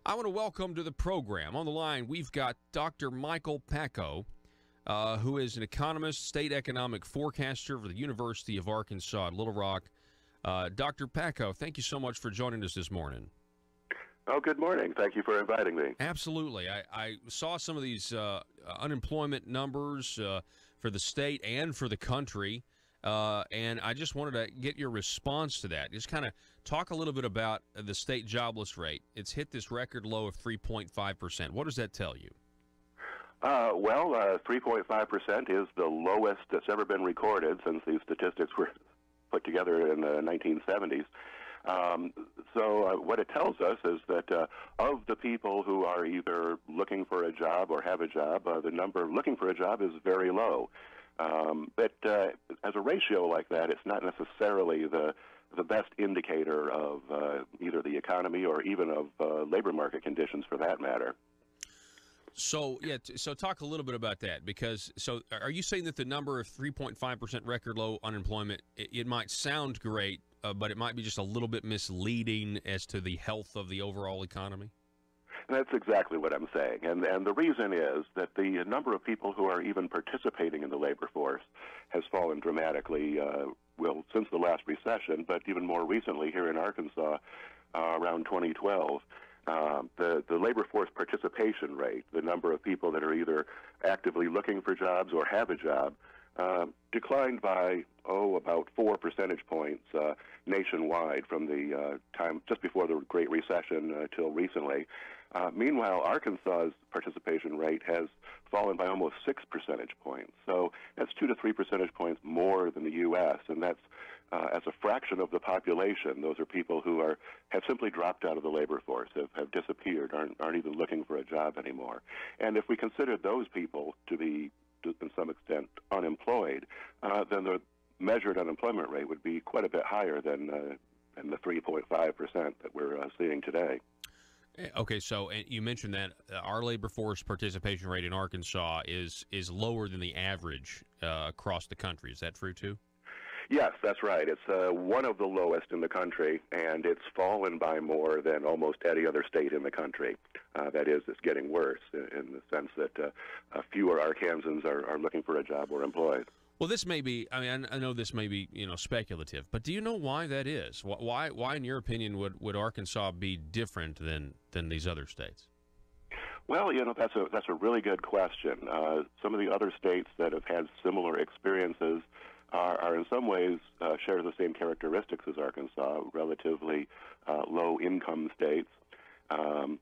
I want to welcome to the program. On the line, we've got Dr. Michael Packo, who is an economist, state economic forecaster for the University of Arkansas at Little Rock. Dr. Packo, thank you so much for joining us this morning. Oh, good morning. Thank you for inviting me. Absolutely. I saw some of these unemployment numbers for the state and for the country, and I just wanted to get your response to that. Just kind of talk a little bit about the state jobless rate. It's hit this record low of 3.5%. What does that tell you? 3.5% is the lowest that's ever been recorded since these statistics were put together in the 1970s. So what it tells us is that of the people who are either looking for a job or have a job, the number looking for a job is very low. But as a ratio like that, it's not necessarily the best indicator of either the economy or even of labor market conditions for that matter. So, so talk a little bit about that, because are you saying that the number of 3.5% record low unemployment, it might sound great, but it might be just a little bit misleading as to the health of the overall economy? That's exactly what I'm saying. And the reason is that the number of people who are even participating in the labor force has fallen dramatically, since the last recession, but even more recently here in Arkansas around 2012. The labor force participation rate, the number of people that are either actively looking for jobs or have a job, declined by, about 4 percentage points nationwide from the time just before the Great Recession till recently. Meanwhile, Arkansas's participation rate has fallen by almost 6 percentage points. So that's 2 to 3 percentage points more than the U.S., and that's as a fraction of the population. Those are people who have simply dropped out of the labor force, have disappeared, aren't even looking for a job anymore. And if we consider those people to be, to some extent, unemployed, then the measured unemployment rate would be quite a bit higher than the 3.5% that we're seeing today. Okay, so you mentioned that our labor force participation rate in Arkansas is lower than the average across the country. Is that true, too? Yes, that's right. It's one of the lowest in the country, and it's fallen by more than almost any other state in the country. That is, it's getting worse in the sense that fewer Arkansans are looking for a job or employed. Well, this may be, I mean, I know this may be, speculative, but do you know why that is? Why in your opinion, would Arkansas be different than these other states? Well, that's a really good question. Some of the other states that have had similar experiences are in some ways share the same characteristics as Arkansas, relatively low-income states. When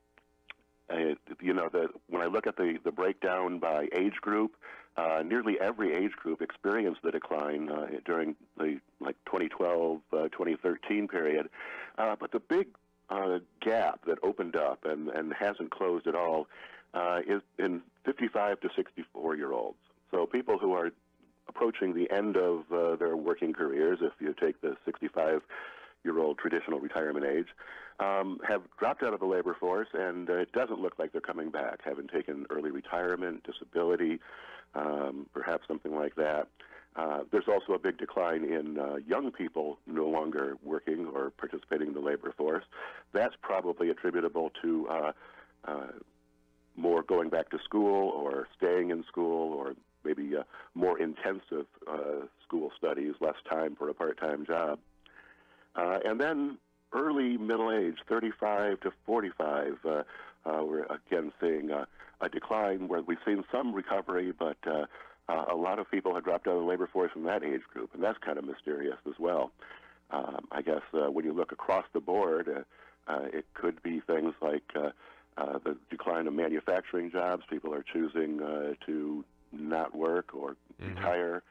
I look at the breakdown by age group, nearly every age group experienced the decline during the 2012, 2013 period. But the big gap that opened up and hasn't closed at all is in 55 to 64-year-olds. So people who are approaching the end of their working careers, if you take the 65-year-old traditional retirement age, have dropped out of the labor force, and it doesn't look like they're coming back, having taken early retirement, disability, perhaps something like that. There's also a big decline in young people no longer working or participating in the labor force. That's probably attributable to more going back to school or staying in school, or maybe more intensive school studies, less time for a part-time job. And then early middle age, 35 to 45, we're again seeing a decline where we've seen some recovery, but a lot of people have dropped out of the labor force in that age group, and that's kind of mysterious as well. I guess when you look across the board, it could be things like the decline of manufacturing jobs. People are choosing to not work or retire.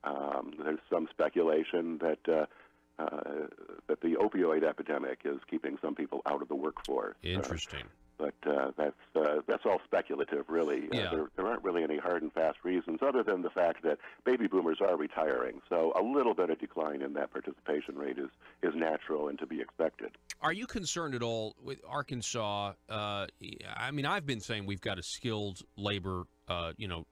There's some speculation that the opioid epidemic is keeping some people out of the workforce. Interesting. But that's all speculative, really. Yeah. There aren't really any hard and fast reasons other than the fact that baby boomers are retiring. So a little bit of decline in that participation rate is natural and to be expected. Are you concerned at all with Arkansas? I mean, I've been saying we've got a skilled labor,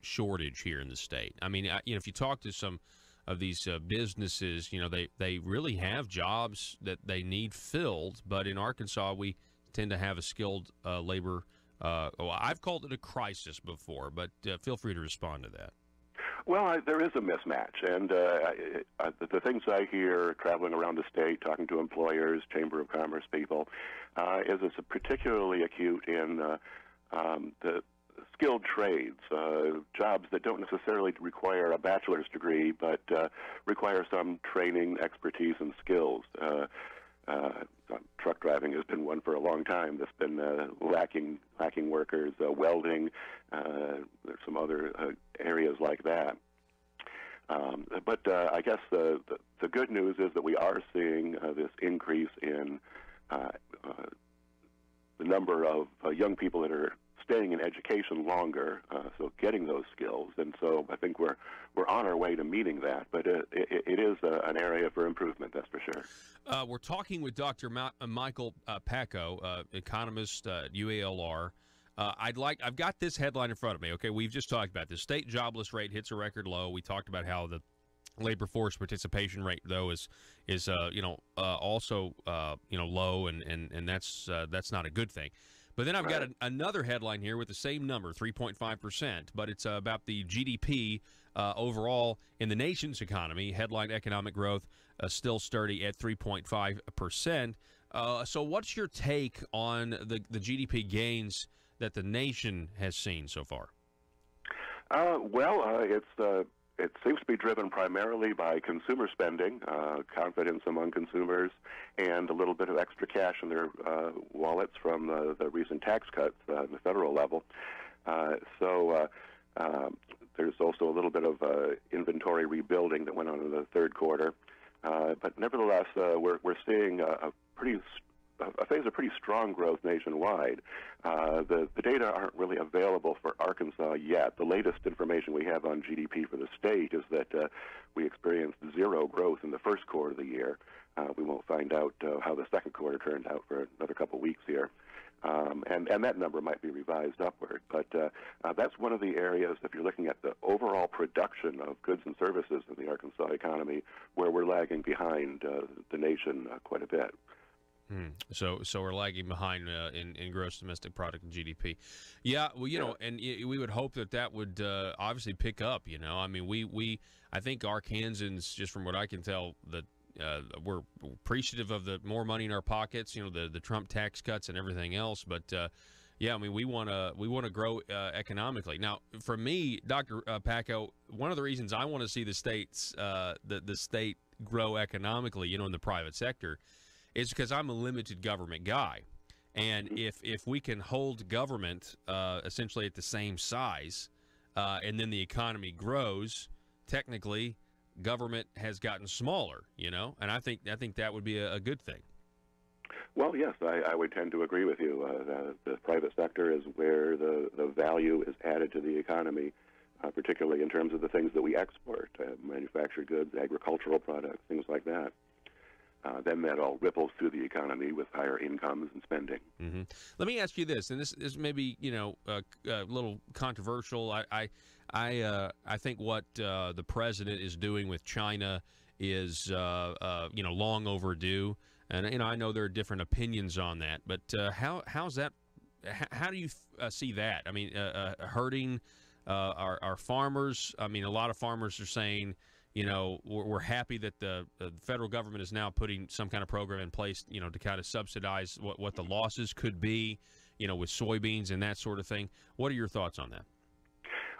shortage here in the state. I mean, if you talk to some of these businesses, they really have jobs that they need filled. But in Arkansas, we tend to have a skilled labor. I've called it a crisis before, but feel free to respond to that. Well, there is a mismatch, and the things I hear traveling around the state, talking to employers, Chamber of Commerce people, is it's particularly acute in the skilled trades, jobs that don't necessarily require a bachelor's degree, but require some training, expertise, and skills. Truck driving has been one for a long time that's been lacking workers. Welding, there's some other areas like that. But I guess the good news is that we are seeing this increase in the number of young people that are staying in education longer, so getting those skills. And so I think we're on our way to meeting that, but it is an area for improvement, that's for sure. We're talking with Dr. Michael Packo, economist at UALR. I've got this headline in front of me. Okay, we've just talked about this. State jobless rate hits a record low. We talked about how the labor force participation rate, though, is also low, and that's not a good thing. But then I've got another headline here with the same number, 3.5%, but it's about the GDP overall in the nation's economy. Headline economic growth still sturdy at 3.5%. So what's your take on the GDP gains that the nation has seen so far? It seems to be driven primarily by consumer spending, confidence among consumers, and a little bit of extra cash in their wallets from the recent tax cuts at the federal level. There's also a little bit of inventory rebuilding that went on in the third quarter. But nevertheless, we're seeing a phase of pretty strong growth nationwide. The data aren't really available for Arkansas yet. The latest information we have on GDP for the state is that we experienced zero growth in the first quarter of the year. We won't find out how the second quarter turned out for another couple of weeks here. And that number might be revised upward. But that's one of the areas, if you're looking at the overall production of goods and services in the Arkansas economy, where we're lagging behind the nation quite a bit. So we're lagging behind in gross domestic product and GDP. Yeah, well, and we would hope that would obviously pick up. I mean, I think Arkansans, just from what I can tell, that we're appreciative of the more money in our pockets. The Trump tax cuts and everything else. But yeah, I mean, we want to grow economically. Now, for me, Dr. Packo, one of the reasons I want to see the state grow economically, in the private sector, is because I'm a limited government guy. And if we can hold government essentially at the same size, and then the economy grows, technically government has gotten smaller, and I think that would be a good thing. Well, yes, I would tend to agree with you. The private sector is where the value is added to the economy, particularly in terms of the things that we export, manufactured goods, agricultural products, things like that. Then that all ripples through the economy with higher incomes and spending. Mm-hmm. Let me ask you this, and this may be a little controversial. I think what the president is doing with China is long overdue, and I know there are different opinions on that. But how's that? How do you see that? I mean, hurting our farmers. I mean, a lot of farmers are saying, we're happy that the federal government is now putting some kind of program in place, to kind of subsidize what the losses could be, with soybeans and that sort of thing. What are your thoughts on that?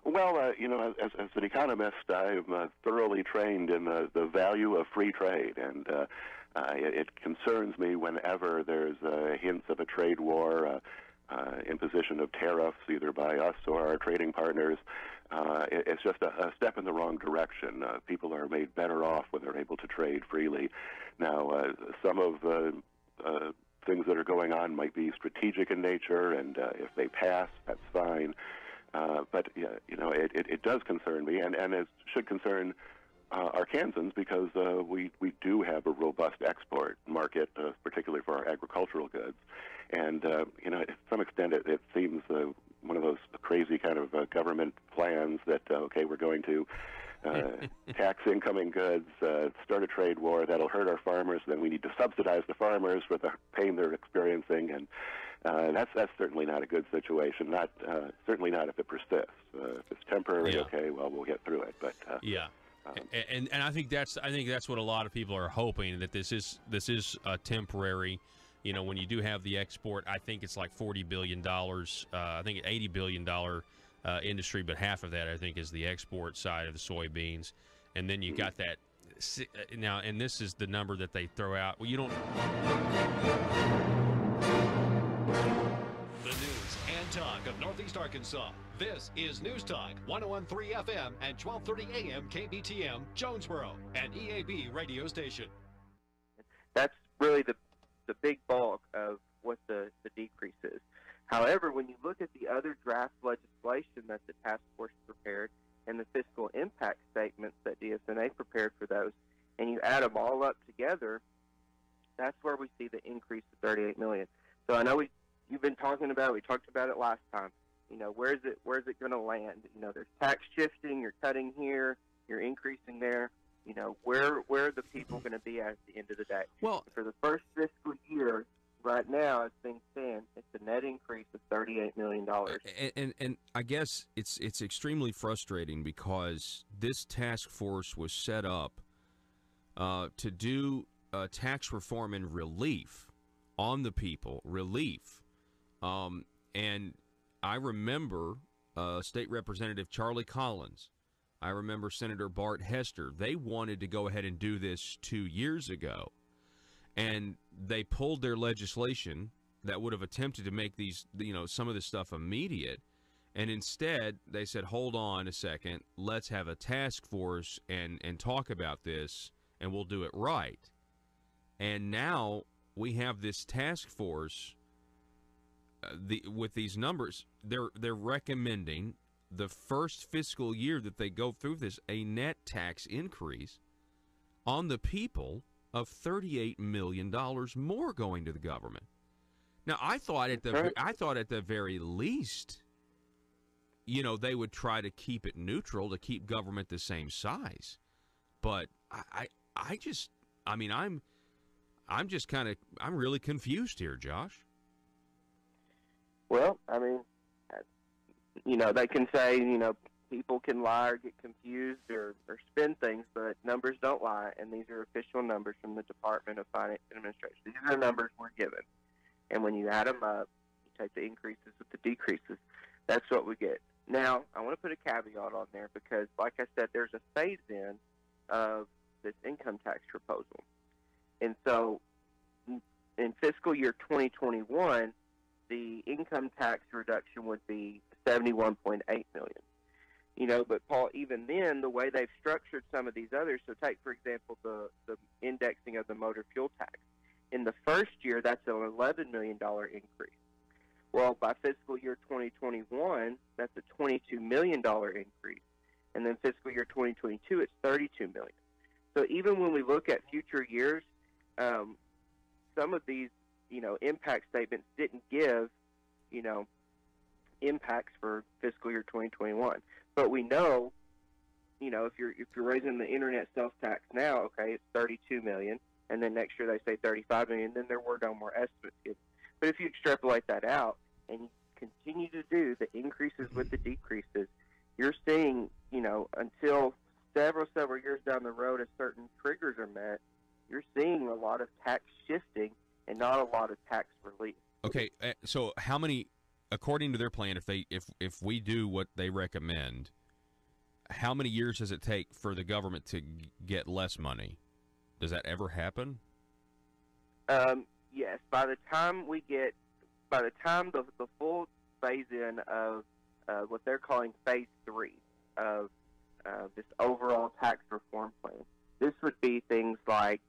Well, as an economist, I'm thoroughly trained in the value of free trade, and it concerns me whenever there's hints of a trade war, imposition of tariffs either by us or our trading partners. It's just a step in the wrong direction. People are made better off when they're able to trade freely. Now, some of the things that are going on might be strategic in nature, and if they pass, that's fine. But it does concern me, and it should concern Arkansans, because we do have a robust export market, particularly for our agricultural goods. And to some extent, it seems one of those crazy kind of government plans that, we're going to tax incoming goods, start a trade war that'll hurt our farmers, then we need to subsidize the farmers for the pain they're experiencing, and that's certainly not a good situation. Certainly not if it persists. If it's temporary, we'll get through it. But and I think that's what a lot of people are hoping, that this is temporary. When you do have the export, I think it's like $40 billion. I think $80 billion industry, but half of that, I think, is the export side of the soybeans. And then you got that now, and this is the number that they throw out. Well, you don't. The news and Talk of Northeast Arkansas. This is News Talk 101.3 FM and 12:30 AM KBTM, Jonesboro, an EAB radio station. That's really the big bulk of what the decrease is. However, when you look at the other draft legislation that the task force prepared and the fiscal impact statements that DSNA prepared for those, and you add them all up together, that's where we see the increase of $38 million. So I know you've been talking about it. We talked about it last time. You know, where's it going to land? You know, there's tax shifting. You're cutting here. You're increasing there. You know, where are the people going to be at the end of the day? Well, for the first fiscal year, right now, as things stand, it's a net increase of $38 million. And I guess it's extremely frustrating because this task force was set up to do tax reform and relief on the people, and I remember State Representative Charlie Collins. I remember Senator Bart Hester. They wanted to go ahead and do this 2 years ago, and they pulled their legislation that would have attempted to make these, you know, some of this stuff immediate, and instead they said, hold on a second, let's have a task force and talk about this, and we'll do it right. And now we have this task force with these numbers. They're recommending the first fiscal year that they go through this a net tax increase on the people of $38 million more going to the government. Now, I thought at the very least, you know, they would try to keep it neutral, to keep government the same size. But I'm really confused here, Josh. Well, I mean, you know, they can say, you know, people can lie or get confused or spin things, but numbers don't lie, and these are official numbers from the Department of Finance and Administration. These are the numbers we're given. And when you add them up, you take the increases with the decreases, that's what we get. Now, I want to put a caveat on there because, like I said, there's a phase-in of this income tax proposal. And so in fiscal year 2021, the income tax reduction would be $71.8 million. You know, but Paul, even then, the way they've structured some of these others, so take, for example, the indexing of the motor fuel tax. In the first year, that's an $11 million increase. Well, by fiscal year 2021, that's a $22 million increase. And then fiscal year 2022, it's $32 million. So even when we look at future years, some of these, you know, impact statements didn't give, you know, impacts for fiscal year 2021. But we know, you know, if you're raising the internet sales tax now, okay, it's $32 million, and then next year they say $35 million, then there were no more estimates given. But if you extrapolate that out and you continue to do the increases with the decreases, you're seeing, you know, until several years down the road as certain triggers are met, you're seeing a lot of tax shifting and not a lot of tax relief. Okay, so how many, according to their plan, if we do what they recommend, how many years does it take for the government to get less money? Does that ever happen? Yes. By the time the full phase-in of what they're calling Phase 3 of this overall tax reform plan, this would be things like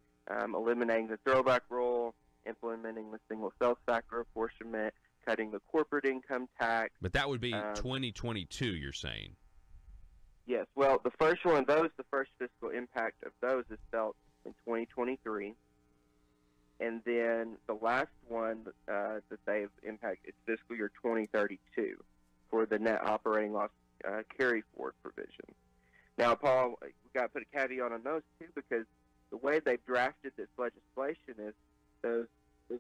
eliminating the throwback rule, implementing the single sales factor apportionment, cutting the corporate income tax. But that would be 2022, you're saying? Yes. Well, the first one of those, the first fiscal impact of those is felt in 2023. And then the last one that they've impacted is fiscal year 2032 for the net operating loss carry forward provision. Now, Paul, we've got to put a caveat on those, too, because the way they've drafted this legislation is those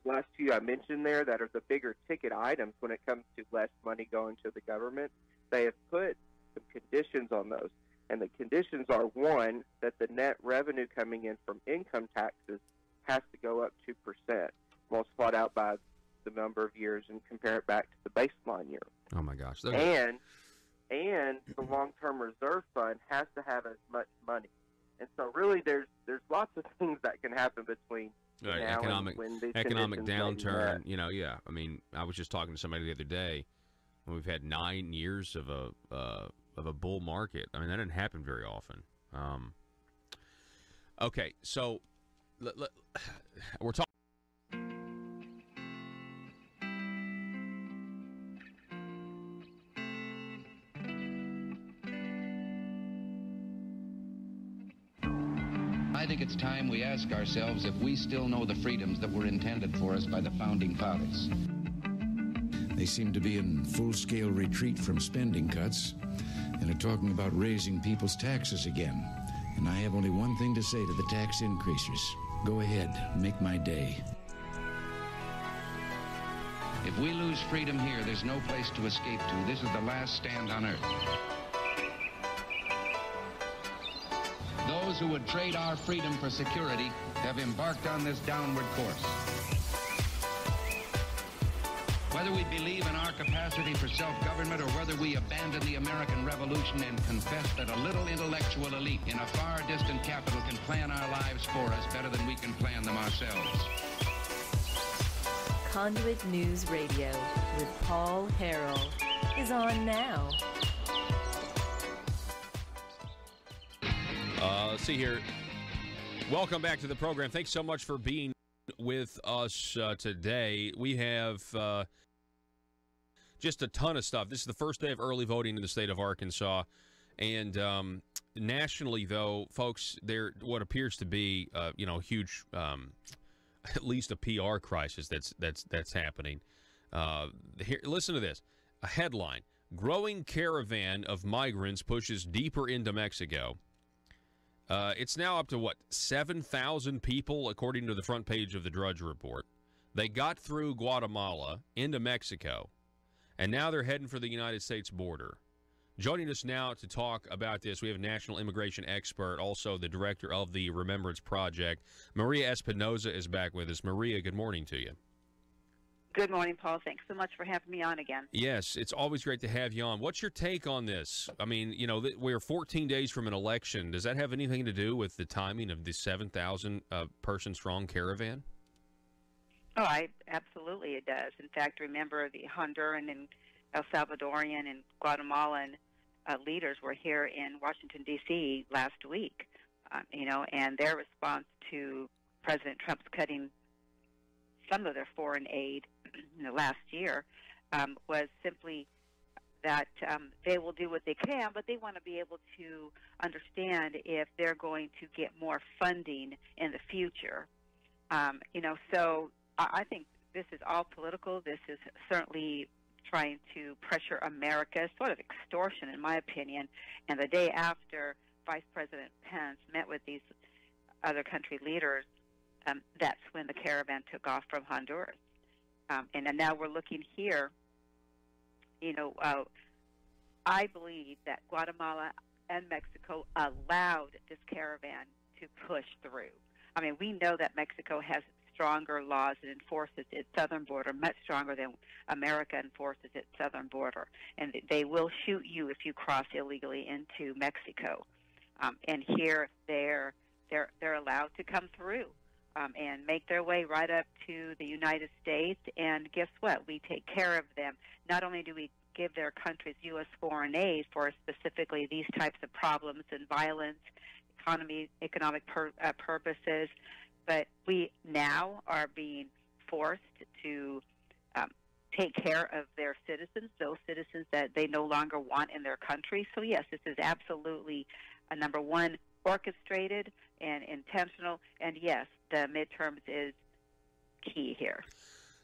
last two I mentioned there that are the bigger ticket items when it comes to less money going to the government, they have put some conditions on those. And the conditions are, one, that the net revenue coming in from income taxes has to go up 2%, multiplied out by the number of years and compare it back to the baseline year. Oh, my gosh. And the long-term reserve fund has to have as much money. And so really there's lots of things that can happen between now economic and when these economic conditions may be downturn, met. you know, yeah. I mean, I was just talking to somebody the other day. We've had 9 years of a bull market. I mean, that didn't happen very often. Okay, so we're talking. I think it's time we ask ourselves if we still know the freedoms that were intended for us by the Founding Fathers. They seem to be in full-scale retreat from spending cuts and are talking about raising people's taxes again. And I have only one thing to say to the tax increasers. Go ahead, make my day. If we lose freedom here, there's no place to escape to. This is the last stand on earth. Those who would trade our freedom for security have embarked on this downward course. Whether we believe in our capacity for self-government or whether we abandon the American Revolution and confess that a little intellectual elite in a far distant capital can plan our lives for us better than we can plan them ourselves. Conduit News Radio with Paul Harrell is on now. Let's see here. Welcome back to the program. Thanks so much for being with us today. We have just a ton of stuff. This is the first day of early voting in the state of Arkansas. And nationally, though, folks, there what appears to be, huge, at least a PR crisis that's happening. Here, listen to this. A headline: Growing caravan of migrants pushes deeper into Mexico. It's now up to, 7,000 people, according to the front page of the Drudge Report. They got through Guatemala into Mexico, and now they're heading for the United States border. Joining us now to talk about this, we have a national immigration expert, also the director of the Remembrance Project. Maria Espinoza is back with us. Maria, good morning to you. Good morning, Paul. Thanks so much for having me on again. Yes, it's always great to have you on. What's your take on this? I mean, we're 14 days from an election. Does that have anything to do with the timing of the 7,000 person strong caravan? Oh, absolutely it does. In fact, remember the Honduran and El Salvadorian and Guatemalan leaders were here in Washington, D.C. last week, and their response to President Trump's cutting some of their foreign aid in the last year was simply that they will do what they can, but they want to be able to understand if they're going to get more funding in the future. So I think this is all political. This is certainly trying to pressure America, sort of extortion, in my opinion. And the day after Vice President Pence met with these other country leaders, that's when the caravan took off from Honduras. And now we're looking here, I believe that Guatemala and Mexico allowed this caravan to push through. I mean, we know that Mexico has stronger laws and enforces its southern border, much stronger than America enforces its southern border. And they will shoot you if you cross illegally into Mexico. And here they're allowed to come through. And make their way right up to the United States. And guess what? We take care of them. Not only do we give their countries U.S. foreign aid for specifically these types of problems and violence, economic purposes, but we now are being forced to take care of their citizens, those citizens that they no longer want in their country. So, yes, this is absolutely, number one, orchestrated and intentional, and yes, the midterms is key here.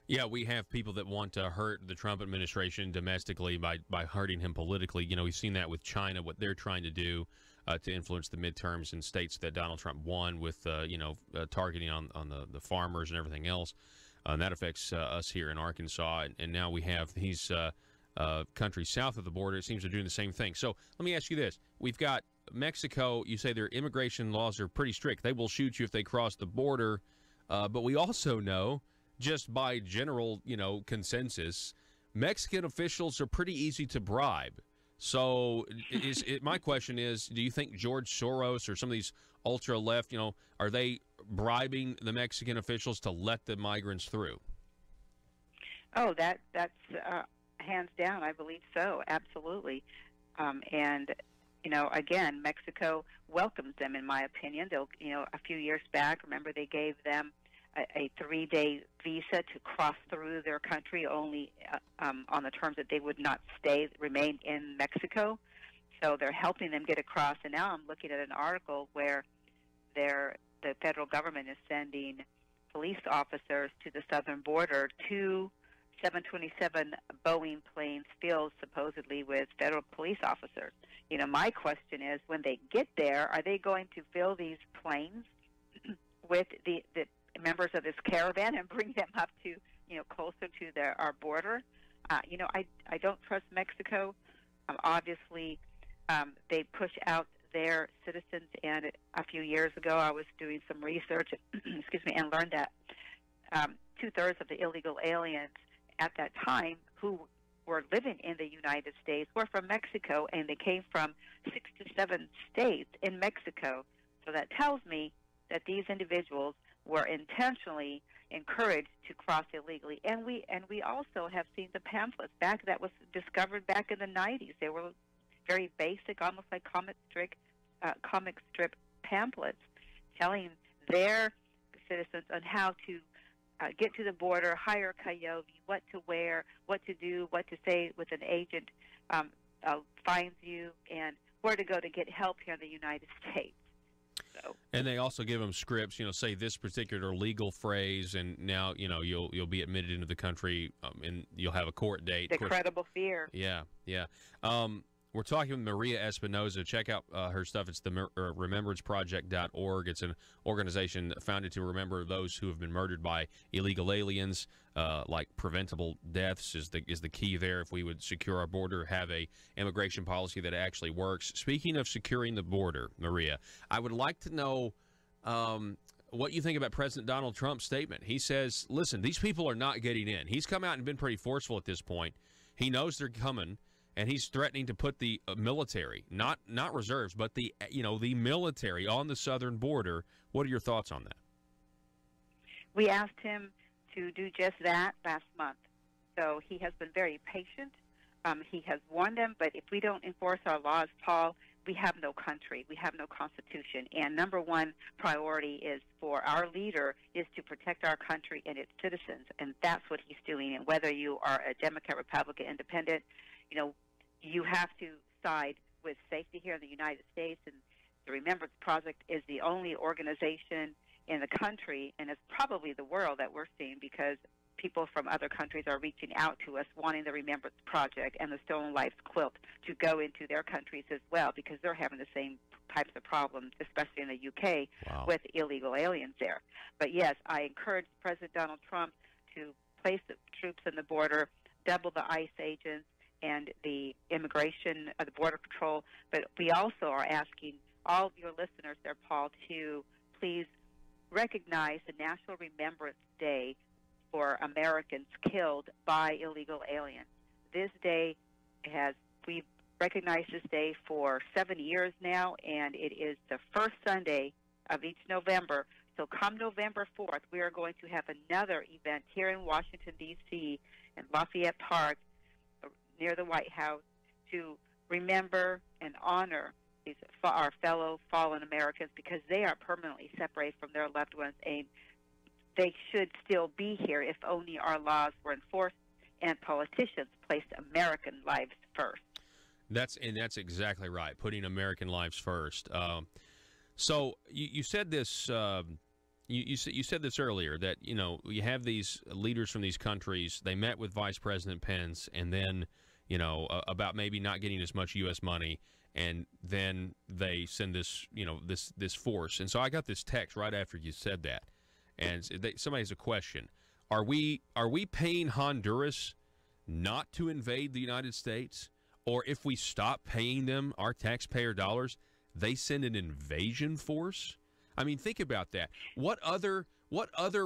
Yeah, we have people that want to hurt the Trump administration domestically by hurting him politically. We've seen that with China, what they're trying to do to influence the midterms in states that Donald Trump won with, targeting on the farmers and everything else. And that affects us here in Arkansas. And now we have these countries south of the border. It seems they're doing the same thing. So let me ask you this. We've got Mexico. You say their immigration laws are pretty strict. They will shoot you if they cross the border. But we also know, just by general, consensus, Mexican officials are pretty easy to bribe. So my question is, do you think George Soros or some of these ultra-left, are they bribing the Mexican officials to let the migrants through? Oh, that's hands down, I believe so. Absolutely. And, again, Mexico welcomes them, in my opinion. They'll, a few years back, remember they gave them a 3-day visa to cross through their country only on the terms that they would not remain in Mexico. So they're helping them get across. And now I'm looking at an article where the federal government is sending police officers to the southern border, 2 727 Boeing planes filled supposedly with federal police officers. My question is, when they get there, are they going to fill these planes with the members of this caravan and bring them up to, closer to our border? I don't trust Mexico. Obviously, they push out their citizens, and a few years ago I was doing some research, and learned that 2/3 of the illegal aliens at that time who were living in the United States were from Mexico, and they came from 6 to 7 states in Mexico. So that tells me that these individuals were intentionally encouraged to cross illegally. And we also have seen the pamphlets that was discovered back in the 90s. They were very basic, almost like comic strip pamphlets telling their citizens on how to get to the border, hire a coyote, what to wear, what to do, what to say with an agent finds you, and where to go to get help here in the United States. So. And they also give them scripts, say this particular legal phrase, and now you'll be admitted into the country, and you'll have a court date. The credible fear. Yeah. We're talking with Maria Espinoza. Check out her stuff. It's the remembranceproject.org. It's an organization founded to remember those who have been murdered by illegal aliens. Like preventable deaths is the key there. If we would secure our border, have a immigration policy that actually works. Speaking of securing the border, Maria, I would like to know what you think about President Donald Trump's statement. He says, listen, these people are not getting in. He's come out and been pretty forceful at this point. He knows they're coming. And he's threatening to put the military, not reserves, but the military on the southern border. What are your thoughts on that? We asked him to do just that last month. So he has been very patient. He has warned them, but if we don't enforce our laws, Paul, we have no country. We have no constitution. And number one priority is for our leader is to protect our country and its citizens. And that's what he's doing. And whether you are a Democrat, Republican, Independent, you have to side with safety here in the United States, and the Remembrance Project is the only organization in the country, and it's probably the world that we're seeing, because people from other countries are reaching out to us wanting the Remembrance Project and the Stolen Lives Quilt to go into their countries as well, because they're having the same types of problems, especially in the UK, with illegal aliens there. But yes, I encourage President Donald Trump to place the troops in the border, double the ICE agents, and the immigration, the Border Patrol. But we also are asking all of your listeners there, Paul, to please recognize the National Remembrance Day for Americans killed by illegal aliens. This day we've recognized this day for 7 years now, and it is the first Sunday of each November. So come November 4th, we are going to have another event here in Washington, D.C., in Lafayette Park, near the White House, to remember and honor our fellow fallen Americans, because they are permanently separated from their loved ones, and they should still be here if only our laws were enforced and politicians placed American lives first. That's exactly right, putting American lives first. So you said this. You said this earlier, that you have these leaders from these countries. They met with Vice President Pence, and then about maybe not getting as much U.S. money, and then they send this this force. And so I got this text right after you said that, and somebody has a question: Are we paying Honduras not to invade the United States, or if we stop paying them our taxpayer dollars, they send an invasion force? I mean, think about that. What other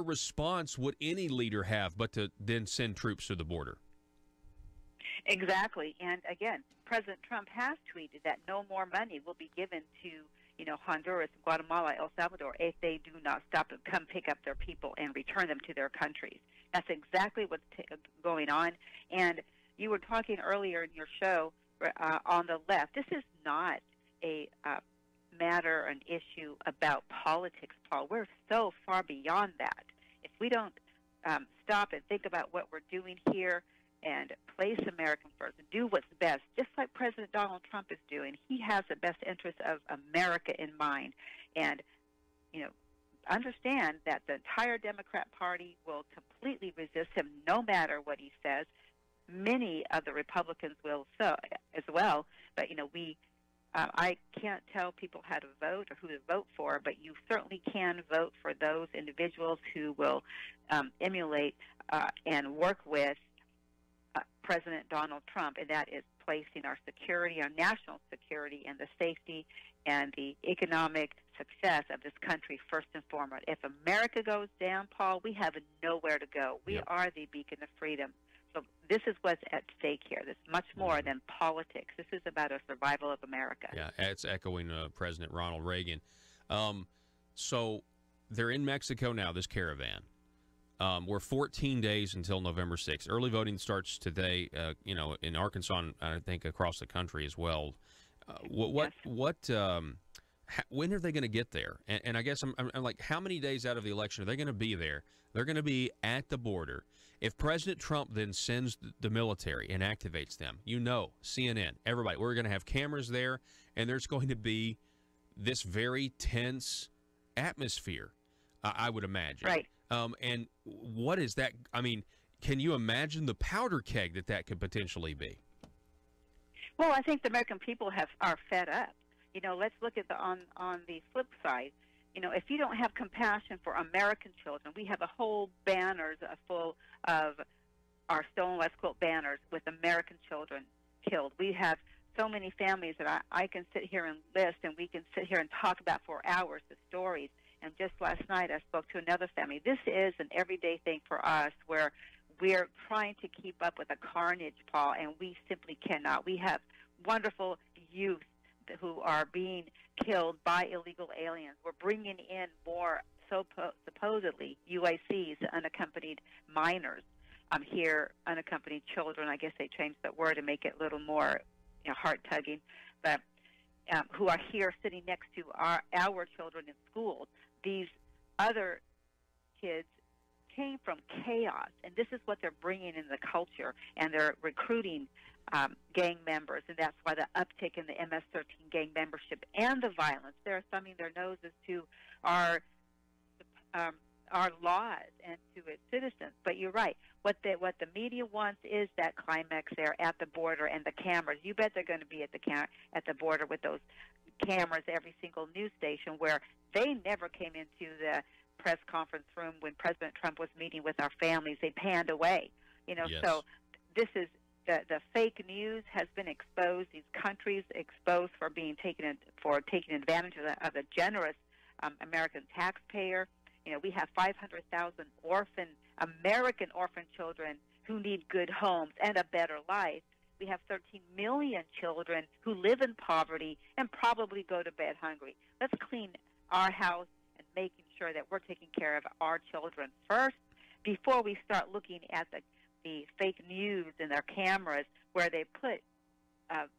response would any leader have but to then send troops to the border? Exactly. And again, President Trump has tweeted that no more money will be given to Honduras, Guatemala, El Salvador if they do not stop and come pick up their people and return them to their countries. That's exactly what's going on. And you were talking earlier in your show on the left. This is not a matter, an issue about politics, Paul. We're so far beyond that. If we don't stop and think about what we're doing here and place American first and do what's best, just like President Donald Trump is doing, he has the best interest of America in mind. And, understand that the entire Democrat Party will completely resist him no matter what he says. Many of the Republicans will so as well. But, I can't tell people how to vote or who to vote for, but you certainly can vote for those individuals who will emulate and work with President Donald Trump, and that is placing our security, our national security, and the safety and the economic success of this country first and foremost. If America goes down, Paul, we have nowhere to go. We are the beacon of freedom. So this is what's at stake here. This is much more than politics. This is about a survival of America. Yeah, it's echoing President Ronald Reagan. So they're in Mexico now, this caravan. We're 14 days until November 6th. Early voting starts today, in Arkansas, and I think across the country as well. When are they going to get there? And I guess I'm like, how many days out of the election are they going to be there? They're going to be at the border. If President Trump then sends the military and activates them, CNN, everybody, we're going to have cameras there, and there's going to be this very tense atmosphere, I would imagine. Right. And what is that? I mean, can you imagine the powder keg that could potentially be? Well, I think the American people are fed up. Let's look at on the flip side. If you don't have compassion for American children, we have a whole banners full of our stolen West Quilt banners with American children killed. We have so many families that I can sit here and list, and we can sit here and talk about for hours the stories. And just last night I spoke to another family. This is an everyday thing for us where we're trying to keep up with the carnage, Paul, and we simply cannot. We have wonderful youth who are being killed by illegal aliens. We're bringing in more supposedly UACs, unaccompanied minors, here, unaccompanied children. I guess they changed that word to make it a little more heart-tugging, but who are here sitting next to our children in schools. These other kids came from chaos, and this is what they're bringing in the culture, and they're recruiting gang members, and that's why the uptick in the MS-13 gang membership and the violence. They're thumbing their noses to our laws and to its citizens. But you're right. What the media wants is that climax there at the border and the cameras. You bet they're going to be at the border with those cameras, every single news station, where they never came into the press conference room when President Trump was meeting with our families. They panned away. Yes. So this is the fake news has been exposed. These countries exposed for taking advantage of the generous American taxpayer. We have 500,000 American orphan children who need good homes and a better life. We have 13 million children who live in poverty and probably go to bed hungry. Let's clean our house and making sure that we're taking care of our children first before we start looking at the fake news and their cameras where they put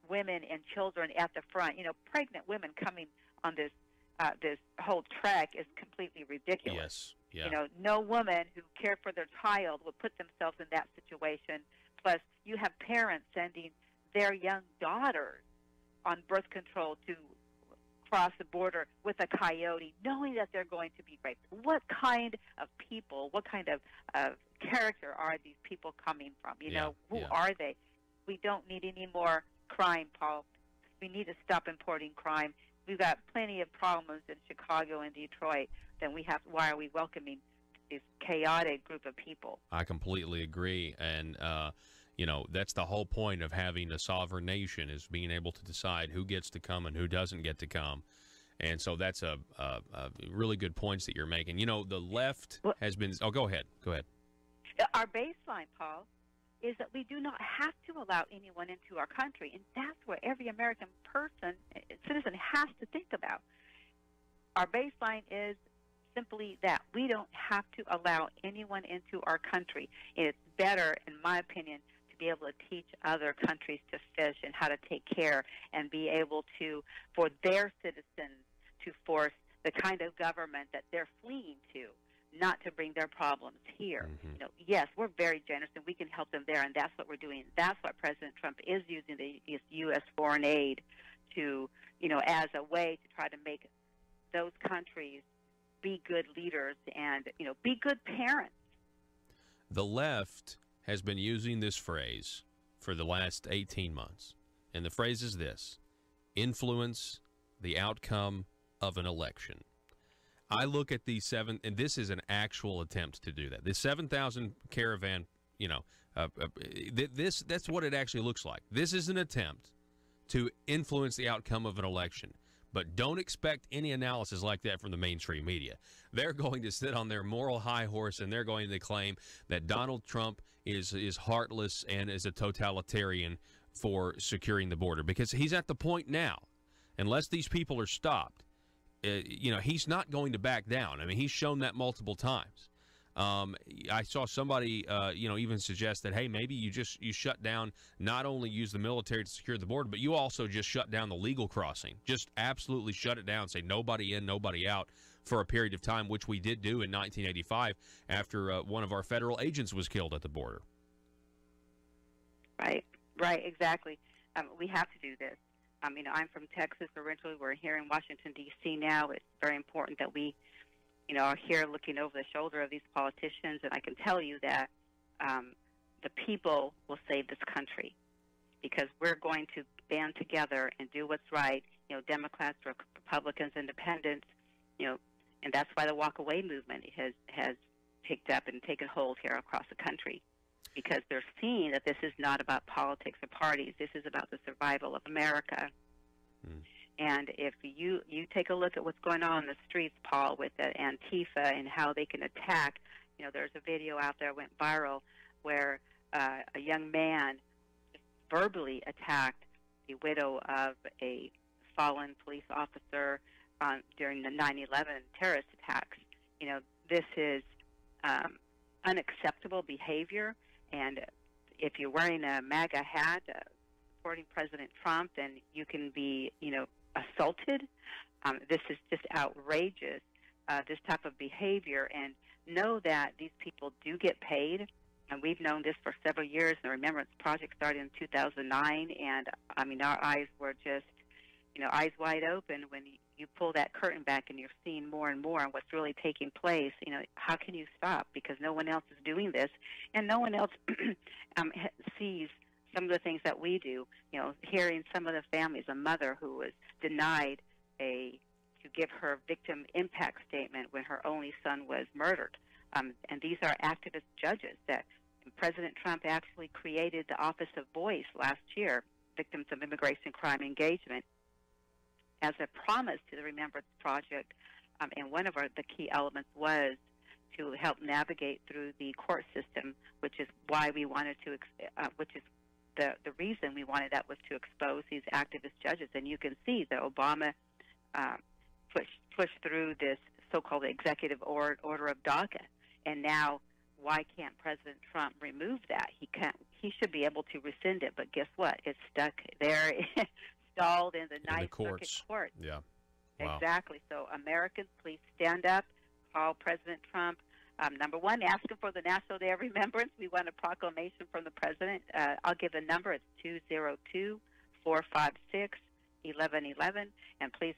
women and children at the front. Pregnant women coming on this whole trek is completely ridiculous. Yes. Yeah. No woman who cared for their child would put themselves in that situation. Plus, you have parents sending their young daughters on birth control to cross the border with a coyote, knowing that they're going to be raped. What kind of people, what kind of character are these people coming from? Who are they? We don't need any more crime, Paul. We need to stop importing crime. We've got plenty of problems in Chicago and Detroit. Then why are we welcoming this chaotic group of people? I completely agree. And, that's the whole point of having a sovereign nation, is being able to decide who gets to come and who doesn't get to come. And so that's a really good points that you're making. The left has been – oh, go ahead. Go ahead. Our baseline, Paul, is that we do not have to allow anyone into our country, and that's what every American citizen has to think about. Our baseline is simply that. We don't have to allow anyone into our country. It's better, in my opinion, to be able to teach other countries to fish and how to take care and be able to, for their citizens, to force the kind of government that they're fleeing to, not to bring their problems here. You know, yes, we're very generous and we can help them there, and that's what we're doing. That's what President Trump is using the U.S. foreign aid to, you know, as a way to try to make those countries be good leaders and, you know, be good parents. The left has been using this phrase for the last 18 months, and the phrase is this: influence the outcome of an election. I look at these seven, and this is an actual attempt to do that. This 7,000 caravan, you know, that's what it actually looks like. This is an attempt to influence the outcome of an election. But don't expect any analysis like that from the mainstream media. They're going to sit on their moral high horse, and they're going to claim that Donald Trump is heartless and is a totalitarian for securing the border, because he's at the point now, unless these people are stopped, you know, he's not going to back down. I mean, he's shown that multiple times. I saw somebody, you know, even suggest that, hey, maybe you shut down, not only use the military to secure the border, but you also just shut down the legal crossing. Just absolutely shut it down, say nobody in, nobody out for a period of time, which we did do in 1985 after one of our federal agents was killed at the border. Right, exactly. We have to do this. You know, I'm from Texas originally. We're here in Washington, D.C. now. It's very important that we, you know, are here looking over the shoulder of these politicians, and I can tell you that the people will save this country, because we're going to band together and do what's right. You know, Democrats, Republicans, Independents, you know, and that's why the walk-away movement has picked up and taken hold here across the country, because they're seeing that this is not about politics or parties. This is about the survival of America. And if you take a look at what's going on in the streets, Paul, with the Antifa and how they can attack, you know, there's a video out there went viral where a young man verbally attacked the widow of a fallen police officer during the 9/11 terrorist attacks. You know, this is unacceptable behavior, and if you're wearing a MAGA hat supporting President Trump, then you can be, you know, assaulted. This is just outrageous, this type of behavior, and know that these people do get paid, and we've known this for several years. The Remembrance Project started in 2009, and I mean, our eyes were just, you know, eyes wide open when you pull that curtain back and you're seeing more and more on what's really taking place. You know, how can you stop? Because no one else is doing this, and no one else sees some of the things that we do. You know, hearing some of the families, a mother who was denied to give her victim impact statement when her only son was murdered. And these are activist judges that President Trump actually created the Office of Voice last year, Victims of Immigration Crime Engagement, as a promise to the Remembrance Project. And one of the key elements was to help navigate through the court system, which is why we wanted to, which is the reason we wanted that was to expose these activist judges. And you can see that Obama pushed through this so-called executive order of DACA. And now, why can't President Trump remove that? He can't. He should be able to rescind it. But guess what? It's stuck there, stalled in the Ninth Circuit Court. Yeah. Wow. Exactly. So Americans, please stand up. Call President Trump. Number one, ask him for the National Day of Remembrance. We want a proclamation from the president. I'll give the number. It's 202-456-1111. And please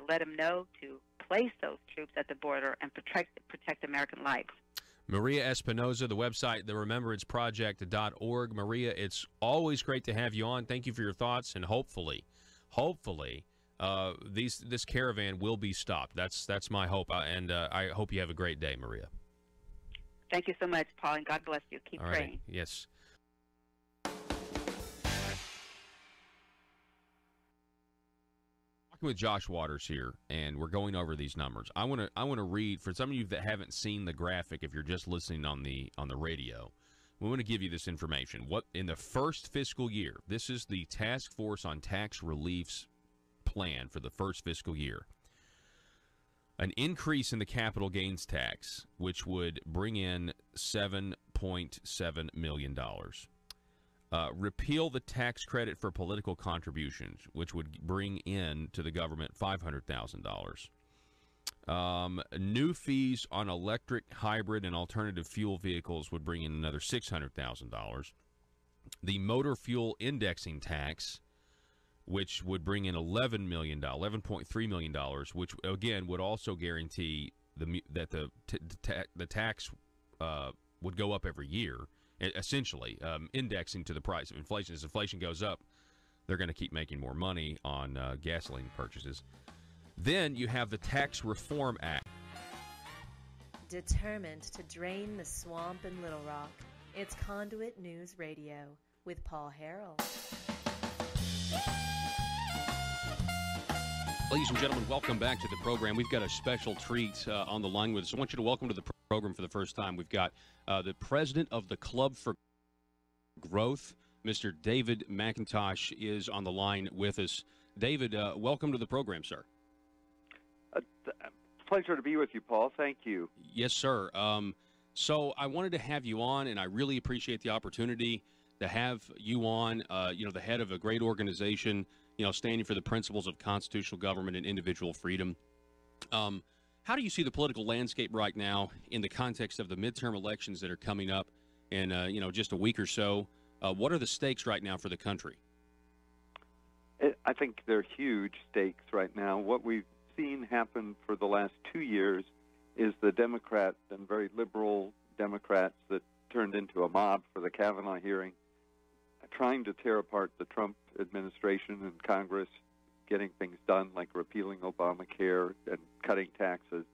let him know to place those troops at the border and protect American lives. Maria Espinoza, the website, theremembranceproject.org. Maria, it's always great to have you on. Thank you for your thoughts, and hopefully, this caravan will be stopped. That's my hope, and I hope you have a great day, Maria. Thank you so much, Paul, and God bless you. Keep praying. Right. Yes. With Josh Waters here, and we're going over these numbers. I want to read, for some of you that haven't seen the graphic, if you're just listening on the radio, we want to give you this information. What in the first fiscal year, this is the Task Force on Tax Relief's plan for the first fiscal year. An increase in the capital gains tax, which would bring in $7.7 million. repeal the tax credit for political contributions, which would bring in to the government $500,000. New fees on electric, hybrid, and alternative fuel vehicles would bring in another $600,000. The motor fuel indexing tax, which would bring in $11.3 million, which again would also guarantee that the tax would go up every year, essentially indexing to the price of inflation. As inflation goes up, they're going to keep making more money on gasoline purchases. Then you have the Tax Reform Act. Determined to drain the swamp in Little Rock, it's Conduit News Radio with Paul Harrell. Ladies and gentlemen, welcome back to the program. We've got a special treat on the line with us. I want you to welcome to the program for the first time. We've got the president of the Club for Growth, Mr. David McIntosh, is on the line with us. David, welcome to the program, sir. Pleasure to be with you, Paul. Thank you. Yes, sir. So I wanted to have you on, and I really appreciate the opportunity to have you on, the head of a great organization, standing for the principles of constitutional government and individual freedom. How do you see the political landscape right now in the context of the midterm elections that are coming up in, just a week or so? What are the stakes right now for the country? I think they're huge stakes right now. What we've seen happen for the last 2 years is the Democrats and very liberal Democrats that turned into a mob for the Kavanaugh hearing, trying to tear apart the Trump administration and Congress, getting things done like repealing Obamacare and cutting taxes.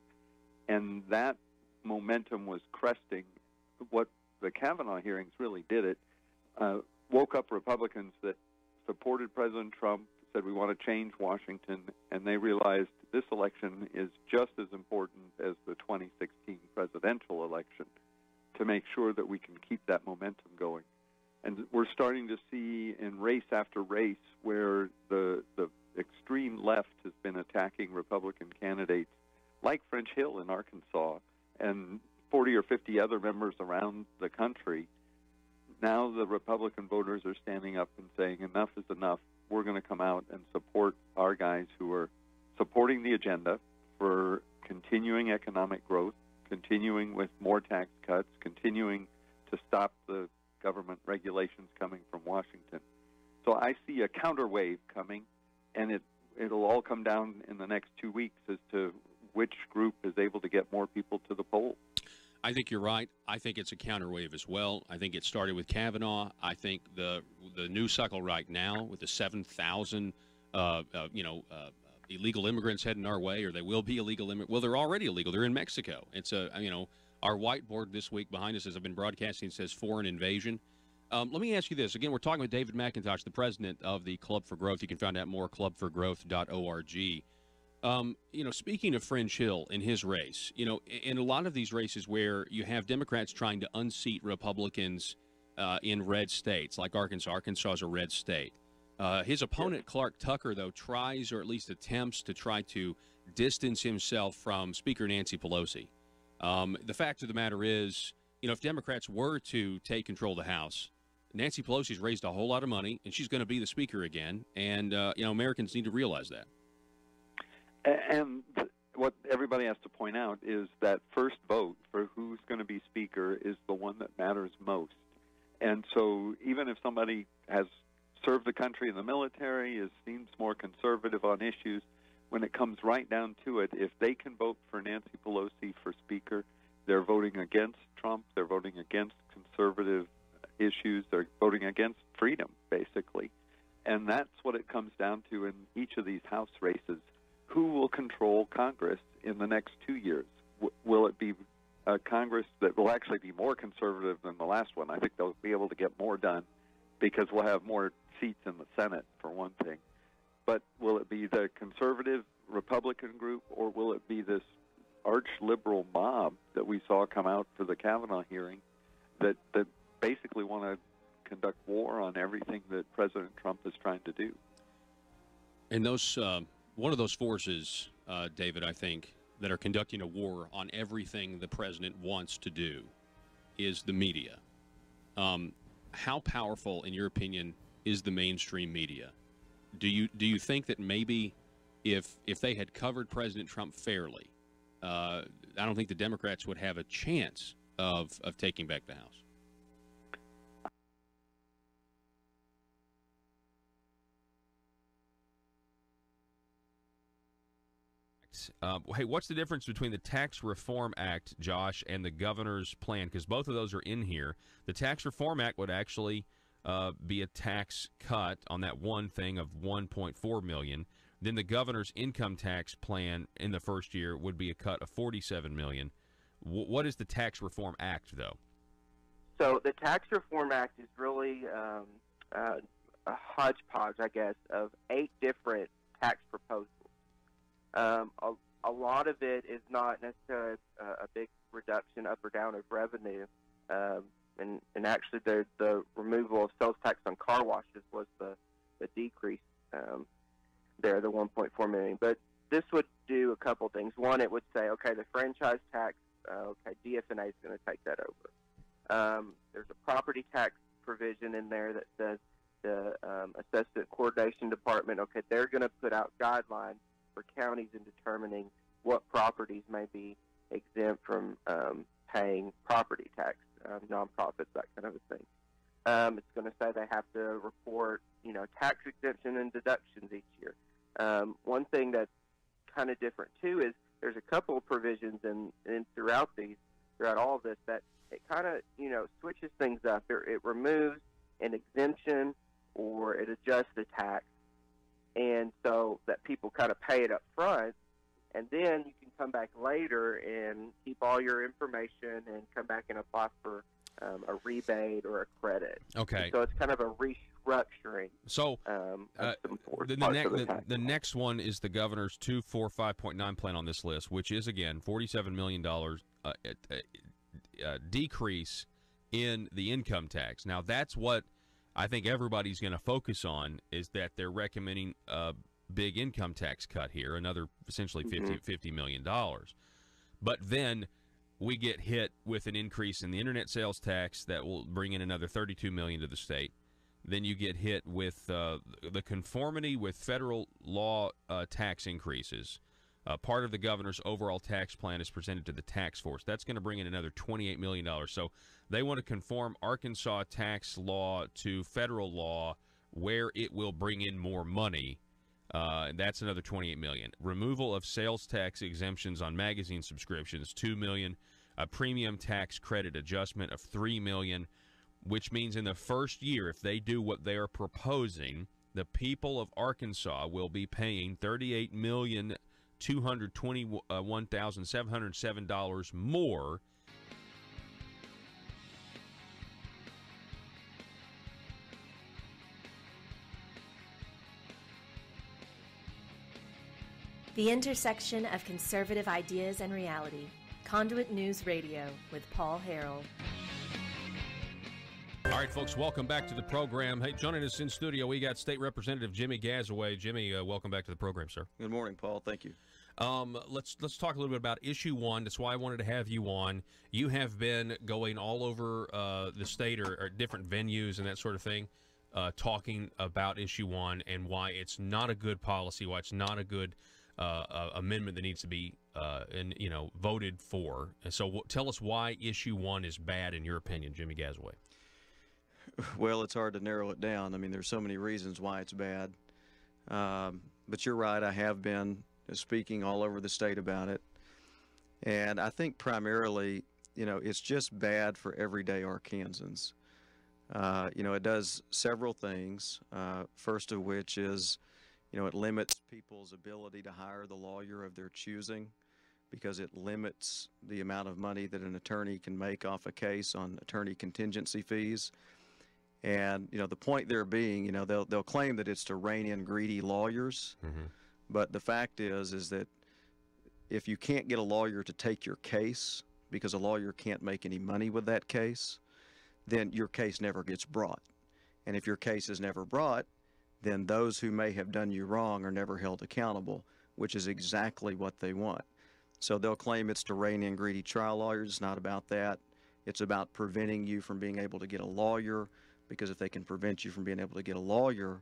And that momentum was cresting. What the Kavanaugh hearings really did it, woke up Republicans that supported President Trump, said we want to change Washington, and they realized this election is just as important as the 2016 presidential election to make sure that we can keep that momentum going. And we're starting to see in race after race where the extreme left has been attacking Republican candidates like French Hill in Arkansas and 40 or 50 other members around the country. Now the Republican voters are standing up and saying enough is enough. We're going to come out and support our guys who are supporting the agenda for continuing economic growth, continuing with more tax cuts, continuing to stop the government regulations coming from Washington. So I see a counterwave coming, and it'll all come down in the next 2 weeks as to which group is able to get more people to the polls. I think you're right. I think it's a counterwave as well. I think it started with Kavanaugh. I think the news cycle right now with the 7,000, illegal immigrants heading our way, or they will be illegal immigrants. Well, they're already illegal. They're in Mexico. It's our whiteboard this week behind us, as I've been broadcasting, says foreign invasion. Let me ask you this. Again, we're talking with David McIntosh, the president of the Club for Growth. You can find out more, clubforgrowth.org. Speaking of French Hill in his race, in a lot of these races where you have Democrats trying to unseat Republicans in red states, like Arkansas. Arkansas is a red state. His opponent, Clark Tucker, though, tries or at least attempts to try to distance himself from Speaker Nancy Pelosi. The fact of the matter is, if Democrats were to take control of the House, Nancy Pelosi's raised a whole lot of money, and she's going to be the Speaker again. And, Americans need to realize that. And what everybody has to point out is that first vote for who's going to be Speaker is the one that matters most. And so even if somebody has served the country in the military, seems more conservative on issues, when it comes right down to it, if they can vote for Nancy Pelosi for Speaker, they're voting against Trump, they're voting against conservative issues, they're voting against freedom, basically. And that's what it comes down to in each of these House races. Who will control Congress in the next 2 years? Will it be a Congress that will actually be more conservative than the last one? I think they'll be able to get more done because we'll have more seats in the Senate, for one thing. But will it be the conservative Republican group, or will it be this arch-liberal mob that we saw come out for the Kavanaugh hearing that basically want to conduct war on everything that President Trump is trying to do? And those... One of those forces, David, I think, that are conducting a war on everything the president wants to do is the media. how powerful, in your opinion, is the mainstream media? Do you think that maybe if they had covered President Trump fairly, I don't think the Democrats would have a chance of taking back the House? Hey, what's the difference between the Tax Reform Act, Josh, and the governor's plan? Because both of those are in here. The Tax Reform Act would actually be a tax cut on that one thing of $1.4 million. Then the governor's income tax plan in the first year would be a cut of $47 million. What is the Tax Reform Act, though? So the Tax Reform Act is really a hodgepodge, I guess, of 8 different tax proposals. A lot of it is not necessarily a big reduction up or down of revenue, and actually the removal of sales tax on car washes was the decrease there, the $1.4 million. But this would do a couple things. One, it would say, okay, the franchise tax, okay, DFNA is going to take that over. There's a property tax provision in there that says the Assessment Coordination Department, okay, they're going to put out guidelines for counties in determining what properties may be exempt from paying property tax, nonprofits, that kind of a thing. It's going to say they have to report, tax exemption and deductions each year. One thing that's kind of different too is there's a couple of provisions in throughout all of this that it kind of switches things up. It removes an exemption or it adjusts the tax, and so that people kind of pay it up front, and then you can come back later and keep all your information and come back and apply for a rebate or a credit. Okay. And so it's kind of a restructuring. So the next one is the governor's 245.9 plan on this list, which is, again, $47 million decrease in the income tax. Now, that's what I think everybody's going to focus on, is that they're recommending a big income tax cut here, another essentially $50 million. But then we get hit with an increase in the internet sales tax that will bring in another $32 million to the state. Then you get hit with the conformity with federal law tax increases. Part of the governor's overall tax plan is presented to the tax force. That's going to bring in another $28 million. So they want to conform Arkansas tax law to federal law where it will bring in more money. That's another $28 million. Removal of sales tax exemptions on magazine subscriptions, $2 million. A premium tax credit adjustment of $3 million, which means in the first year, if they do what they are proposing, the people of Arkansas will be paying $38,221,707 more. The intersection of conservative ideas and reality. Conduit News Radio with Paul Harrell. All right, folks, welcome back to the program. Hey, joining us in studio, we got State Representative Jimmy Gazaway. Jimmy, welcome back to the program, sir. Good morning, Paul. Thank you. Let's talk a little bit about Issue 1. That's why I wanted to have you on. You have been going all over the state or different venues and that sort of thing, talking about Issue 1 and why it's not a good policy, why it's not a good amendment that needs to be voted for. And so tell us why Issue 1 is bad in your opinion, Jimmy Gazaway. Well, it's hard to narrow it down. I mean, there's so many reasons why it's bad. But you're right, I have been speaking all over the state about it. And I think primarily, it's just bad for everyday Arkansans. It does several things, first of which is, it limits people's ability to hire the lawyer of their choosing because it limits the amount of money that an attorney can make off a case on attorney contingency fees. And, the point there being, they'll claim that it's to rein in greedy lawyers. Mm-hmm. But the fact is that if you can't get a lawyer to take your case because a lawyer can't make any money with that case, then your case never gets brought. And if your case is never brought, then those who may have done you wrong are never held accountable, which is exactly what they want. So they'll claim it's to rein in greedy trial lawyers. It's not about that. It's about preventing you from being able to get a lawyer because if they can prevent you from being able to get a lawyer,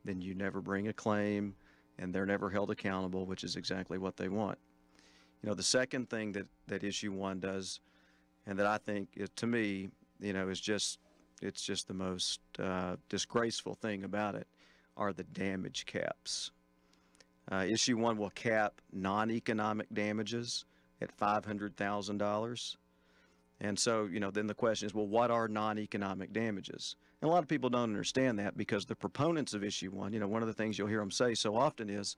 then you never bring a claim and they're never held accountable, which is exactly what they want. You know, the second thing that Issue 1 does, and that I think, to me, you know, is just, it's just the most disgraceful thing about it, are the damage caps. Issue 1 will cap non-economic damages at $500,000. And so, you know, then the question is, well, what are non-economic damages? And a lot of people don't understand that, because the proponents of Issue 1, you know, one of the things you'll hear them say so often is,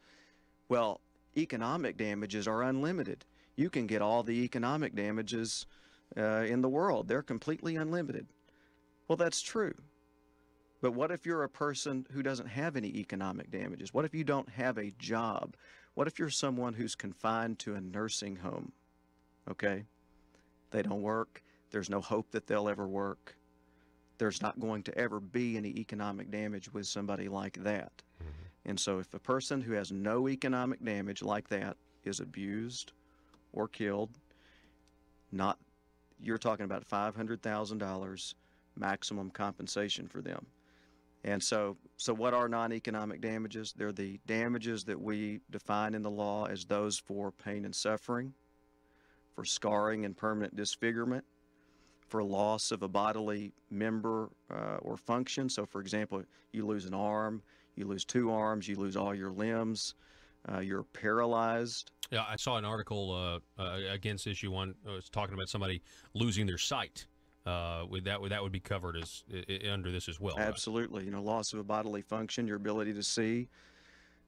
well, economic damages are unlimited. You can get all the economic damages in the world. They're completely unlimited. Well, that's true. But what if you're a person who doesn't have any economic damages? What if you don't have a job? What if you're someone who's confined to a nursing home? Okay? They don't work. There's no hope that they'll ever work. There's not going to ever be any economic damage with somebody like that. And so if a person who has no economic damage like that is abused or killed, you're talking about $500,000 maximum compensation for them. And so what are non-economic damages? They're the damages that we define in the law as those for pain and suffering, for scarring and permanent disfigurement, for loss of a bodily member or function. So, for example, you lose an arm, you lose 2 arms, you lose all your limbs, you're paralyzed. Yeah, I saw an article against Issue 1. It was talking about somebody losing their sight. That would be covered as under this as well. Absolutely. Right? You know, loss of a bodily function, your ability to see,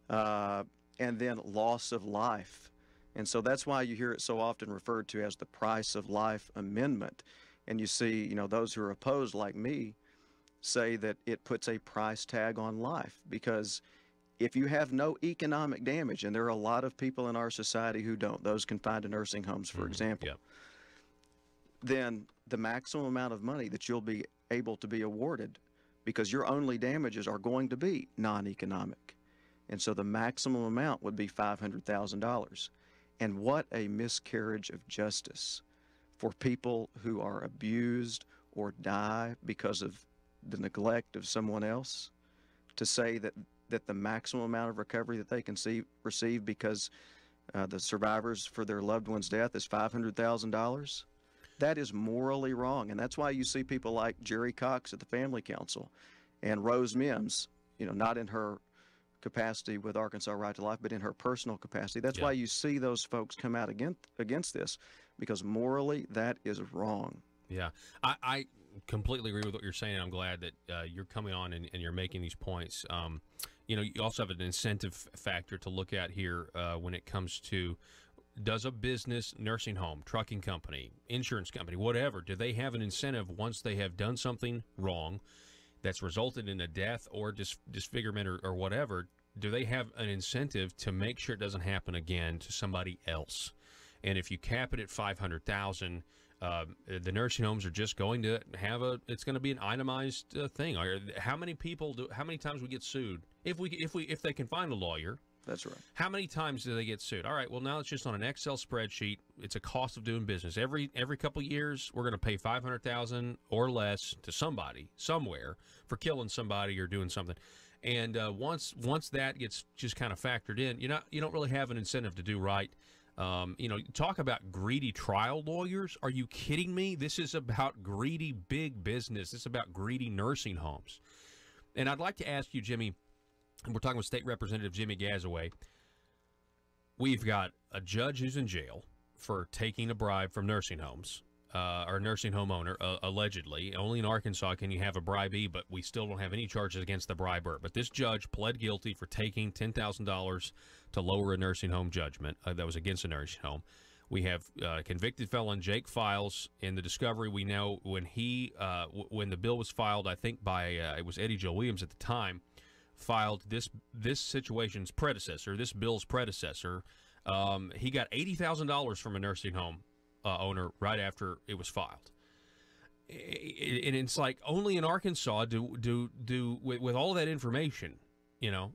and then loss of life. And so that's why you hear it so often referred to as the price of life amendment. And you see, you know, those who are opposed, like me, say that it puts a price tag on life, because if you have no economic damage, and there are a lot of people in our society who don't, those confined to nursing homes, for example, then the maximum amount of money that you'll be able to be awarded, because your only damages are going to be non-economic. And so the maximum amount would be $500,000. And what a miscarriage of justice for people who are abused or die because of the neglect of someone else, to say that the maximum amount of recovery that they can receive because the survivors for their loved one's death is $500,000. That is morally wrong. And that's why you see people like Jerry Cox at the Family Council and Rose Mims, you know, not in her capacity with Arkansas Right to Life, but in her personal capacity. That's why you see those folks come out against this, because morally that is wrong. Yeah, I completely agree with what you're saying. I'm glad that you're coming on and you're making these points. You know, you also have an incentive factor to look at here when it comes to, does a business, nursing home, trucking company, insurance company, whatever, do they have an incentive once they have done something wrong that's resulted in a death or disfigurement or whatever? Do they have an incentive to make sure it doesn't happen again to somebody else? And if you cap it at $500,000, the nursing homes are just going to have it's going to be an itemized thing. How many times we get sued if they can find a lawyer? That's right. How many times do they get sued? All right, well, now it's just on an Excel spreadsheet. It's a cost of doing business. Every couple of years, we're going to pay $500,000 or less to somebody somewhere for killing somebody or doing something. And once that gets just kind of factored in, you don't really have an incentive to do right. You know, talk about greedy trial lawyers. Are you kidding me? This is about greedy big business. This is about greedy nursing homes. And I'd like to ask you, Jimmy, and we're talking with State Representative Jimmy Gazaway. We've got a judge who's in jail for taking a bribe from nursing homes, or a nursing home owner, allegedly. Only in Arkansas can you have a bribee, but we still don't have any charges against the briber. But this judge pled guilty for taking $10,000 to lower a nursing home judgment that was against a nursing home. We have convicted felon Jake Files. In the discovery, we know when when the bill was filed, I think by it was Eddie Joe Williams at the time, filed this situation's predecessor, this bill's predecessor. He got $80,000 from a nursing home owner right after it was filed. And it's like, only in Arkansas do with all that information, you know,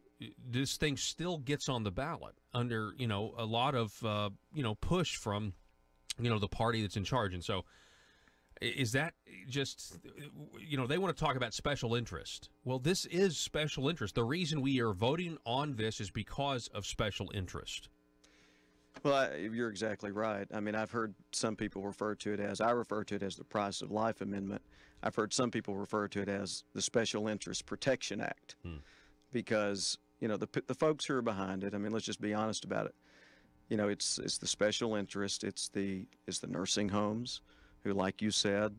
this thing still gets on the ballot under, you know, a lot of, you know, push from, you know, the party that's in charge. And so Is that just, they want to talk about special interest. Well, this is special interest. The reason we are voting on this is because of special interest. Well, you're exactly right. I mean, I've heard some people refer to it as, I refer to it as the Price of Life Amendment. I've heard some people refer to it as the Special Interest Protection Act because, the folks who are behind it, I mean, let's just be honest about it. It's the special interest. It's the nursing homes who, like you said,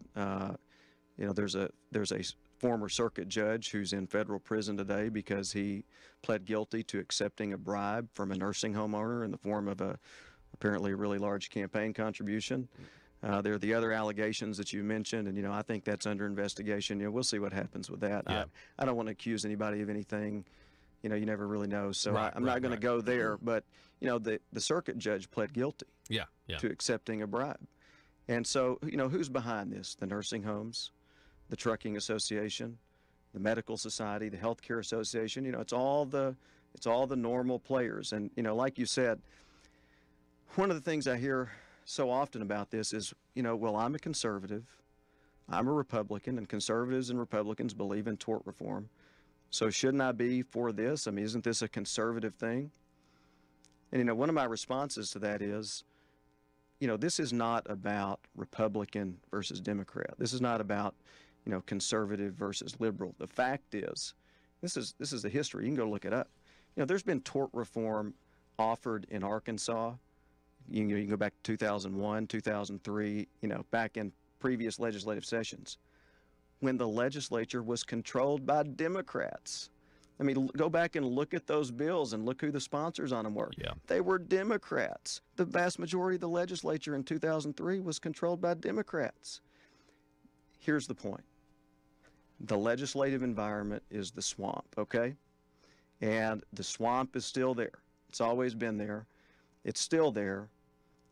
there's a former circuit judge who's in federal prison today because he pled guilty to accepting a bribe from a nursing home owner in the form of apparently a really large campaign contribution. There are the other allegations that you mentioned, and I think that's under investigation. We'll see what happens with that. Yeah. I don't want to accuse anybody of anything. You never really know. So I'm not going to right. go there. But the circuit judge pled guilty to accepting a bribe. And so, who's behind this? The nursing homes, the trucking association, the medical society, the healthcare association. It's all the normal players. And like you said, one of the things I hear so often about this is, well, I'm a conservative, I'm a Republican, and conservatives and Republicans believe in tort reform. So shouldn't I be for this? I mean, isn't this a conservative thing? And one of my responses to that is, this is not about Republican versus Democrat. This is not about, conservative versus liberal. The fact is, this is the history. You can go look it up. There's been tort reform offered in Arkansas. You can go back to 2001, 2003, back in previous legislative sessions when the legislature was controlled by Democrats. I mean, go back and look at those bills and look who the sponsors on them were. Yeah. They were Democrats. The vast majority of the legislature in 2003 was controlled by Democrats. Here's the point. The legislative environment is the swamp, okay? And the swamp is still there. It's always been there. It's still there.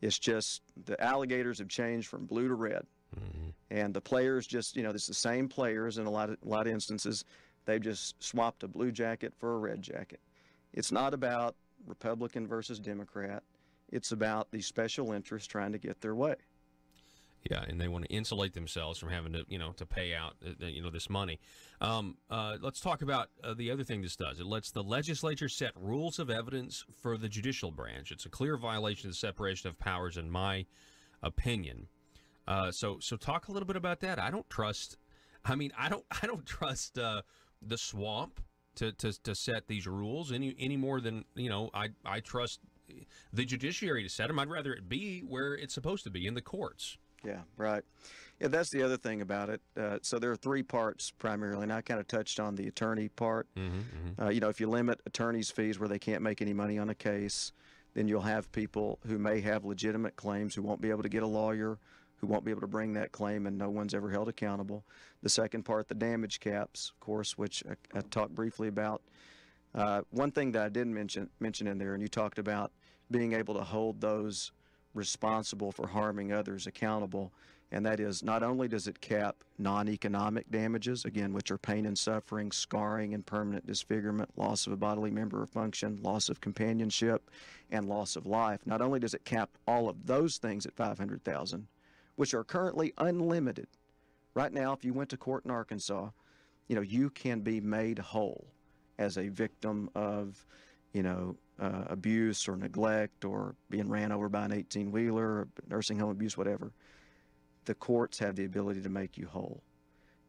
It's just the alligators have changed from blue to red. Mm-hmm. And the players just, it's the same players in a lot of instances. They've just swapped a blue jacket for a red jacket. It's not about Republican versus Democrat. It's about the special interests trying to get their way. Yeah, and they want to insulate themselves from having to, to pay out, this money. Let's talk about the other thing this does. It lets the legislature set rules of evidence for the judicial branch. It's a clear violation of the separation of powers, in my opinion. So talk a little bit about that. I don't trust the swamp to set these rules any more than I trust the judiciary to set them. I'd rather it be where it's supposed to be, in the courts. Yeah, right. Yeah, that's the other thing about it. So there are three parts primarily, and I kind of touched on the attorney part. If you limit attorneys' fees where they can't make any money on a case, then you'll have people who may have legitimate claims who won't be able to get a lawyer, who won't be able to bring that claim, and no one's ever held accountable. The second part, the damage caps, of course, which I talked briefly about. One thing that I didn't mention in there, and you talked about being able to hold those responsible for harming others accountable, and that is, not only does it cap non-economic damages, again, which are pain and suffering, scarring and permanent disfigurement, loss of a bodily member or function, loss of companionship, and loss of life. Not only does it cap all of those things at $500,000, which are currently unlimited. Right now, if you went to court in Arkansas, you can be made whole as a victim of, abuse or neglect or being ran over by an 18-wheeler, nursing home abuse, whatever. The courts have the ability to make you whole.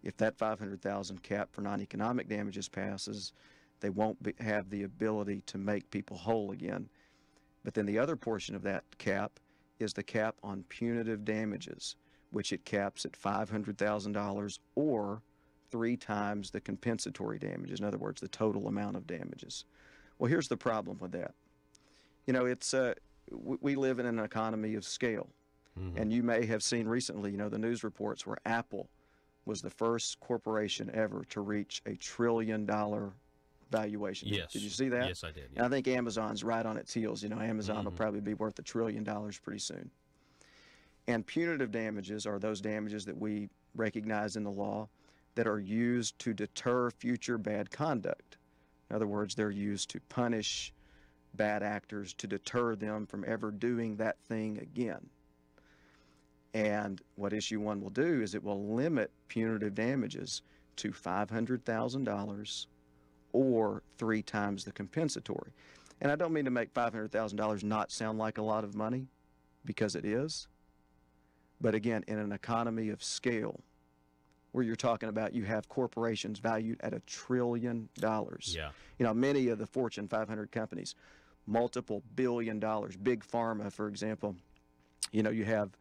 If that $500,000 cap for non-economic damages passes, they won't have the ability to make people whole again. But then the other portion of that cap is the cap on punitive damages, which it caps at $500,000 or 3 times the compensatory damages. In other words, the total amount of damages. Well, here's the problem with that. We live in an economy of scale. Mm-hmm. And you may have seen recently, the news reports where Apple was the first corporation ever to reach $1 trillion valuation. Yes. Did you see that? Yes, I did. Yeah. And I think Amazon's right on its heels. Amazon will probably be worth $1 trillion pretty soon. And punitive damages are those damages that we recognize in the law that are used to deter future bad conduct. In other words, they're used to punish bad actors, to deter them from ever doing that thing again. And what issue 1 will do is it will limit punitive damages to $500,000 or 3 times the compensatory. And I don't mean to make $500,000 not sound like a lot of money, because it is. But again, in an economy of scale, where you're talking about you have corporations valued at $1 trillion. Yeah. You know, many of the Fortune 500 companies, multiple billion dollars. Big Pharma, for example, you know, you have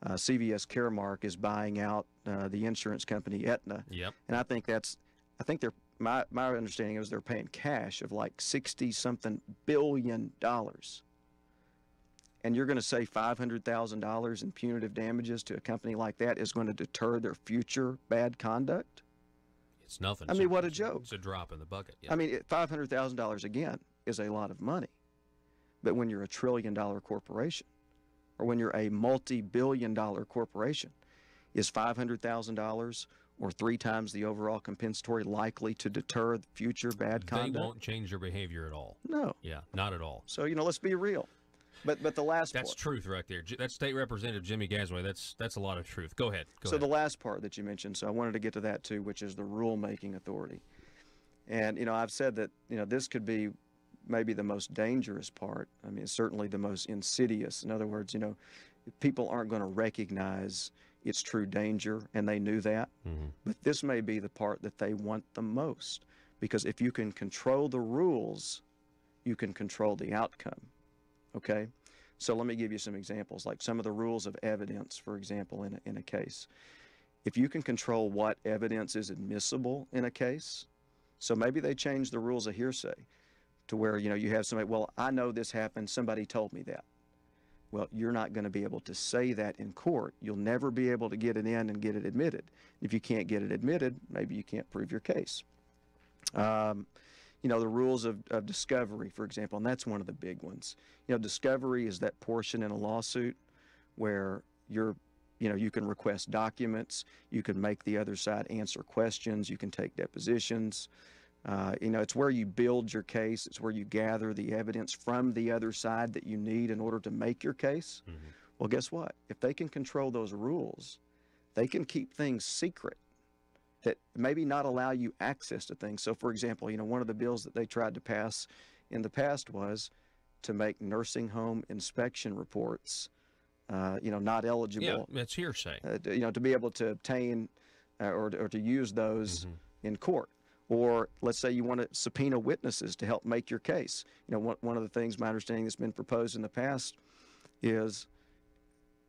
CVS Caremark is buying out the insurance company Aetna. Yep. And I think they're, my understanding is they're paying cash of like $60-something billion. And you're going to say $500,000 in punitive damages to a company like that is going to deter their future bad conduct? It's nothing. I mean, what a joke. It's a drop in the bucket. Yeah. I mean, $500,000, again, is a lot of money. But when you're $1 trillion corporation, or when you're a multi-billion-dollar corporation, is $500,000 or 3 times the overall compensatory likely to deter future bad conduct? They won't change their behavior at all. No. Yeah, not at all. So, you know, let's be real. But the last That's part. truth right there. That's State Representative Jimmy Gasaway. That's a lot of truth. Go ahead. Go So ahead. the last part that you mentioned, so I wanted to get to that too, which is the rule-making authority. And, you know, I've said that, you know, this could be maybe the most dangerous part. I mean, it's certainly the most insidious. In other words, you know, people aren't going to recognize its true danger, and they knew that. Mm-hmm. But this may be the part that they want the most, because if you can control the rules, you can control the outcome. Okay? So let me give you some examples, like some of the rules of evidence, for example, in a case. If you can control what evidence is admissible in a case, so maybe they change the rules of hearsay to where, you know, you have somebody, well, I know this happened, somebody told me that. Well, you're not going to be able to say that in court. You'll never be able to get it in and get it admitted. If you can't get it admitted, maybe you can't prove your case. You know, the rules of discovery, for example, and that's one of the big ones. You know, discovery is that portion in a lawsuit where you can request documents, you can make the other side answer questions, you can take depositions. You know, it's where you build your case. It's where you gather the evidence from the other side that you need in order to make your case. Mm-hmm. Well, guess what? If they can control those rules, they can keep things secret that maybe not allow you access to things. So, for example, you know, one of the bills that they tried to pass in the past was to make nursing home inspection reports, you know, not eligible. Yeah, that's hearsay. You know, to be able to obtain or to use those Mm-hmm. in court. Or let's say you want to subpoena witnesses to help make your case. You know, one of the things, my understanding, that's been proposed in the past is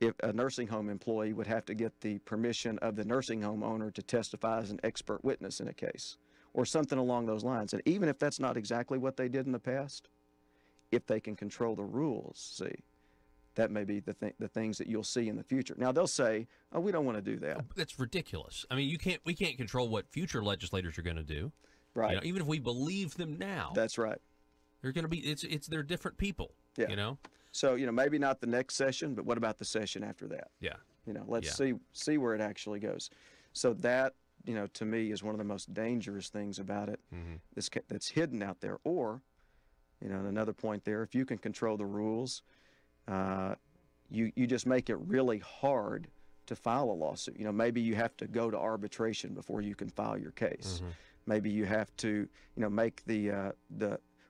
if a nursing home employee would have to get the permission of the nursing home owner to testify as an expert witness in a case, or something along those lines. And even if that's not exactly what they did in the past, if they can control the rules, see, that may be the things that you'll see in the future. Now, they'll say, oh, we don't want to do that. That's ridiculous. I mean, we can't control what future legislators are going to do. Right. You know, even if we believe them now. That's right. They're going to be, they're different people. Yeah. You know? So, you know, maybe not the next session, but what about the session after that? Yeah. You know, let's see where it actually goes. So that, you know, to me is one of the most dangerous things about it. Mm-hmm. That's hidden out there. Or, you know, another point there, if you can control the rules, you just make it really hard to file a lawsuit. You know, maybe you have to go to arbitration before you can file your case. Mm-hmm. Maybe you have to, you know, make the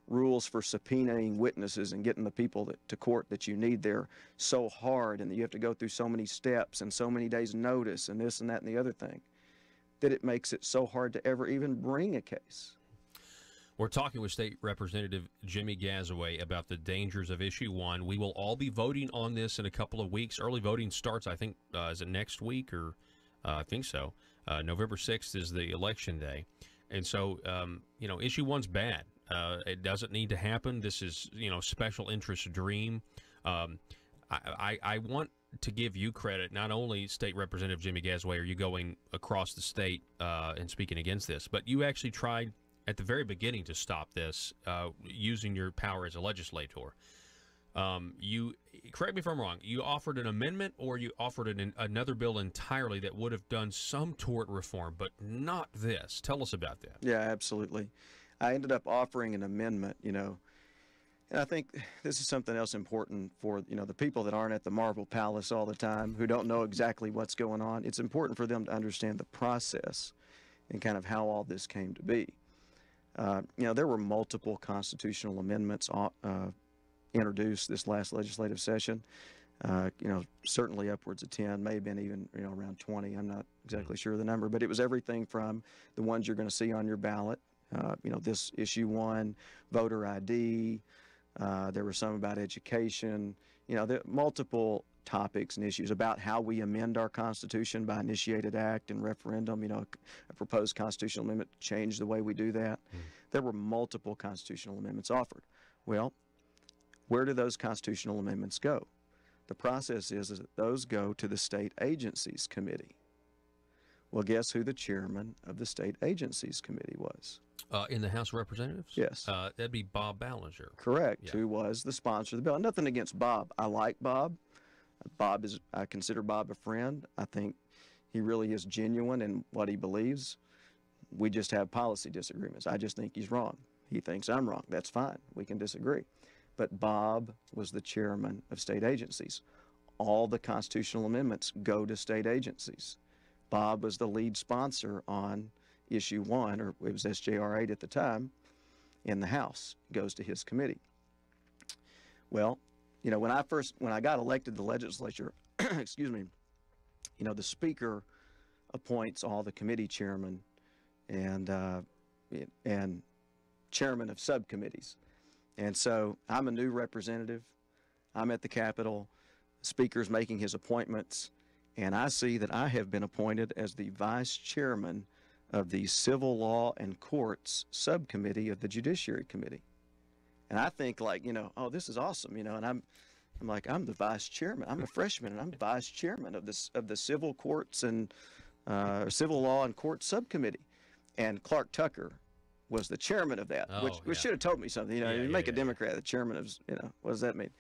rules for subpoenaing witnesses and getting the people to court that you need there so hard, and that you have to go through so many steps and so many days notice and this and that and the other thing, that it makes it so hard to ever even bring a case. We're talking with State Representative Jimmy Gasaway about the dangers of Issue 1. We will all be voting on this in a couple of weeks. Early voting starts, I think, is it next week? Or I think so. November 6th is the election day. And so, you know, Issue 1's bad. It doesn't need to happen. This is, you know, special interest dream. I want to give you credit. Not only State Representative Jimmy Gasaway are you going across the state and speaking against this, but you actually tried at the very beginning to stop this using your power as a legislator. You, correct me if I'm wrong, you offered an amendment or you offered another bill entirely that would have done some tort reform, but not this. Tell us about that. Yeah, absolutely. I ended up offering an amendment, you know, And I think this is something else important for, the people that aren't at the Marble Palace all the time, who don't know exactly what's going on. It's important for them to understand the process and kind of how all this came to be. There were multiple constitutional amendments introduced this last legislative session. Certainly upwards of 10, may have been even, around 20. I'm not exactly sure of the number, but it was everything from the ones you're going to see on your ballot, this issue 1, voter ID. There were some about education. There multiple topics and issues about how we amend our Constitution by initiated act and referendum, a proposed constitutional amendment to change the way we do that. There were multiple constitutional amendments offered. Well, where do those constitutional amendments go? The process is that those go to the State Agencies Committee. Well, guess who the chairman of the State Agencies Committee was? In the House of Representatives? Yes. That'd be Bob Ballinger. Correct, Yeah. who was the sponsor of the bill. Nothing against Bob. I like Bob. I consider Bob a friend. I think he really is genuine in what he believes. We just have policy disagreements. I just think he's wrong. He thinks I'm wrong. That's fine. We can disagree. But Bob was the chairman of state agencies. All the constitutional amendments go to state agencies. Bob was the lead sponsor on issue 1, or it was SJR 8 at the time, in the House. It goes to his committee. Well, when I got elected to the legislature, excuse me, the Speaker appoints all the committee chairmen and chairman of subcommittees. And so I'm a new representative. I'm at the Capitol. The Speaker's making his appointments, and I see that I have been appointed as the vice chairman of the Civil Law and Courts Subcommittee of the Judiciary Committee. And I think oh, this is awesome, and I'm like, I'm the vice chairman. I'm a freshman, and I'm vice chairman of the Civil Courts and Civil Law and Courts Subcommittee. And Clark Tucker was the chairman of that, which should have told me something. You make a Democrat the chairman of, what does that mean?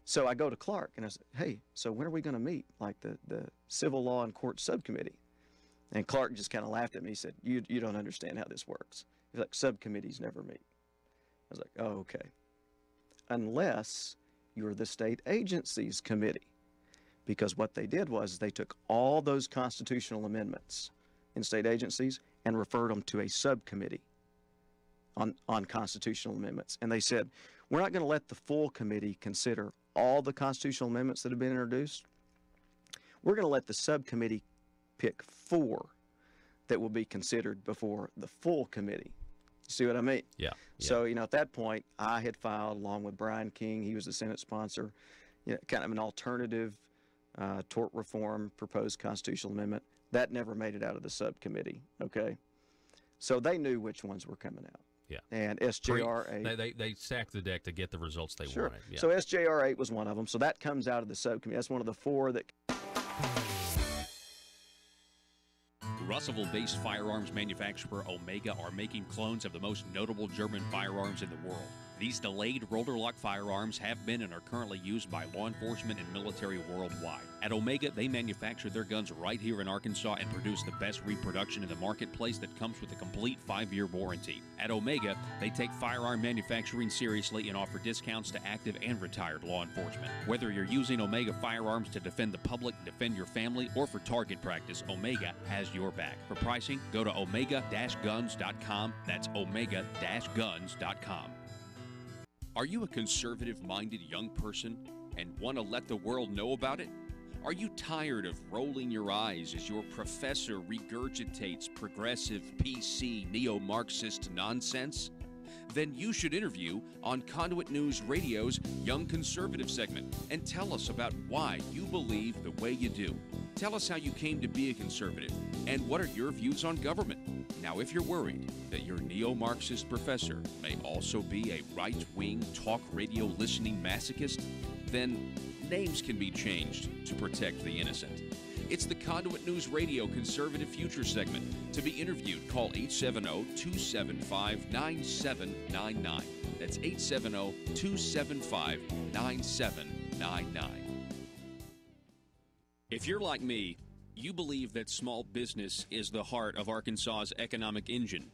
So I go to Clark and I said, hey, so when are we going to meet, like the Civil Law and Courts Subcommittee? And Clark just kind of laughed at me. He said, you don't understand how this works. He's like, subcommittees never meet. I was like, oh, okay. Unless you're the State Agencies Committee. Because what they did was they took all those constitutional amendments in state agencies and referred them to a subcommittee on constitutional amendments. And they said, we're not going to let the full committee consider all the constitutional amendments that have been introduced. We're going to let the subcommittee pick 4 that will be considered before the full committee. See what I mean? Yeah. So, at that point, I had filed, along with Brian King, he was the Senate sponsor, kind of an alternative tort reform proposed constitutional amendment. That never made it out of the subcommittee, okay? So they knew which ones were coming out. Yeah. And SJR 8. They stacked the deck to get the results they Sure. wanted. Yeah. So SJR 8 was one of them. So that comes out of the subcommittee. That's one of the 4 that... Russellville-based firearms manufacturer Omega are making clones of the most notable German firearms in the world. These delayed rotor lock firearms have been and are currently used by law enforcement and military worldwide. At Omega, they manufacture their guns right here in Arkansas and produce the best reproduction in the marketplace that comes with a complete 5-year warranty. At Omega, they take firearm manufacturing seriously and offer discounts to active and retired law enforcement. Whether you're using Omega firearms to defend the public, defend your family, or for target practice, Omega has your back. For pricing, go to omega-guns.com. That's omega-guns.com. Are you a conservative-minded young person and want to let the world know about it? Are you tired of rolling your eyes as your professor regurgitates progressive, PC, neo-Marxist nonsense? Then you should interview on Conduit News Radio's Young Conservative segment and tell us about why you believe the way you do. Tell us how you came to be a conservative and what are your views on government. Now, if you're worried that your neo-Marxist professor may also be a right-wing talk radio listening masochist, then names can be changed to protect the innocent. It's the Conduit News Radio Conservative Future segment. To be interviewed, call 870-275-9799. That's 870-275-9799. If you're like me, you believe that small business is the heart of Arkansas's economic engine,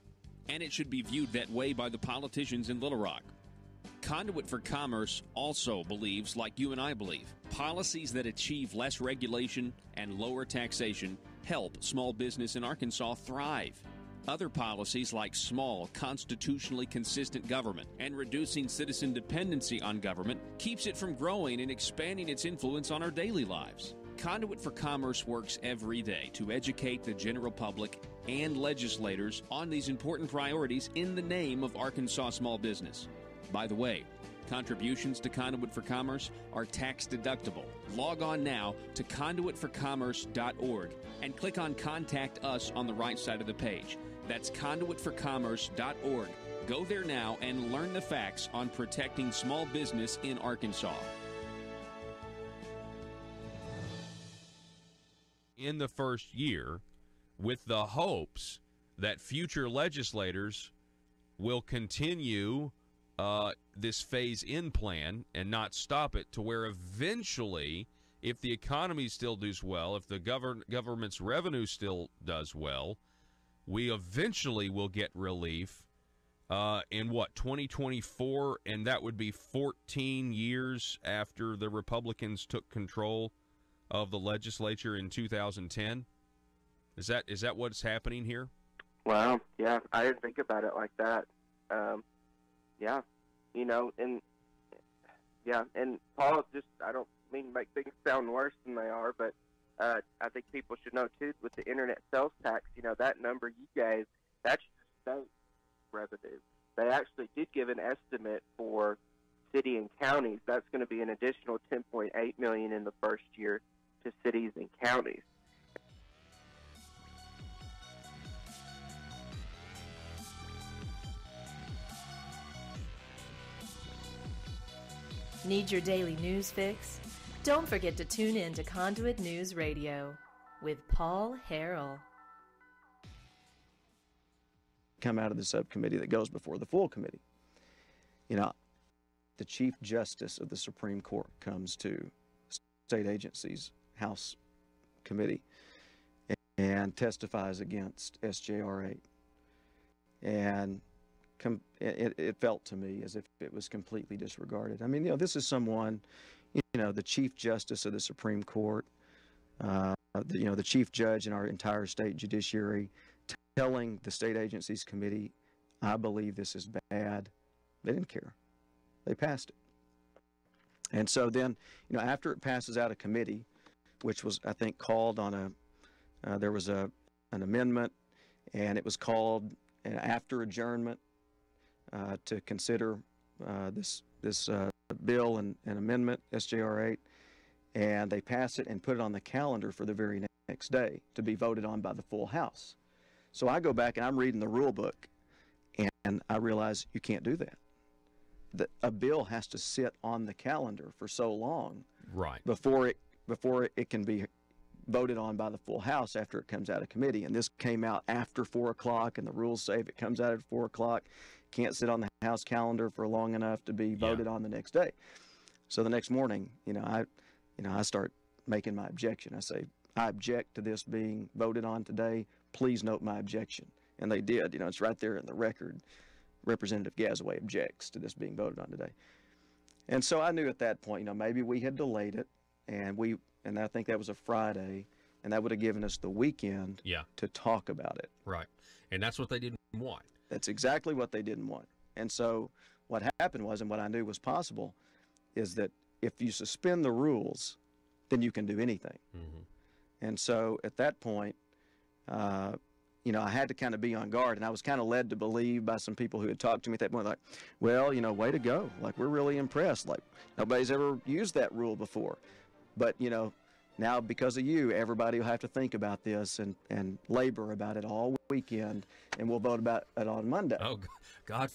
and it should be viewed that way by the politicians in Little Rock. Conduit for Commerce also believes, like you and I believe, policies that achieve less regulation and lower taxation help small business in Arkansas thrive. Other policies like small, constitutionally consistent government and reducing citizen dependency on government keeps it from growing and expanding its influence on our daily lives. Conduit for Commerce works every day to educate the general public and legislators on these important priorities in the name of Arkansas small business. By the way, contributions to Conduit for Commerce are tax deductible. Log on now to conduitforcommerce.org and click on Contact Us on the right side of the page. That's conduitforcommerce.org. Go there now and learn the facts on protecting small business in Arkansas. In the first year, with the hopes that future legislators will continue this phase-in plan and not stop it, to where eventually, if the economy still does well, if the government's revenue still does well, we eventually will get relief in, 2024, and that would be 14 years after the Republicans took control of the legislature in 2010. Is that what's happening here? Wow, yeah, I didn't think about it like that. Yeah, and Paul, I don't mean to make things sound worse than they are, but I think people should know too, with the internet sales tax, that number you gave, that's state revenue. They actually did give an estimate for city and counties. That's going to be an additional $10.8 million in the first year to cities and counties. Need your daily news fix? Don't forget to tune in to Conduit News Radio with Paul Harrell. Come out of the subcommittee that goes before the full committee. The Chief Justice of the Supreme Court comes to state agencies' House committee and testifies against SJR 8. And it felt to me as if it was completely disregarded. I mean, this is someone, the Chief Justice of the Supreme Court, the Chief Judge in our entire state judiciary, telling the state agencies committee, I believe this is bad. They didn't care. They passed it. And so then, after it passes out of committee, which was, I think, called on there was an amendment, and it was called after adjournment to consider this bill and amendment, SJR 8, and they pass it and put it on the calendar for the very next day to be voted on by the full House. So I go back and I'm reading the rule book, and I realize you can't do that. A bill has to sit on the calendar for so long, right, before it can be voted on by the full House after it comes out of committee. And this came out after 4 o'clock, and the rules say if it comes out at 4 o'clock, can't sit on the House calendar for long enough to be voted on the next day. So the next morning, I start making my objection. I say, I object to this being voted on today. Please note my objection. And they did. It's right there in the record. Representative Gazaway objects to this being voted on today. And so I knew at that point, maybe we had delayed it, and I think that was a Friday, and that would have given us the weekend to talk about it. Right. And that's what they didn't want. That's exactly what they didn't want. And so what happened was, and what I knew was possible, is that if you suspend the rules, then you can do anything. Mm-hmm. And so at that point, I had to kind of be on guard, and I was kind of led to believe by some people who had talked to me at that point, like, well, way to go. Like, we're really impressed. Like, nobody's ever used that rule before. But, now because of you, everybody will have to think about this and labor about it all weekend, and we'll vote about it on Monday. Oh, God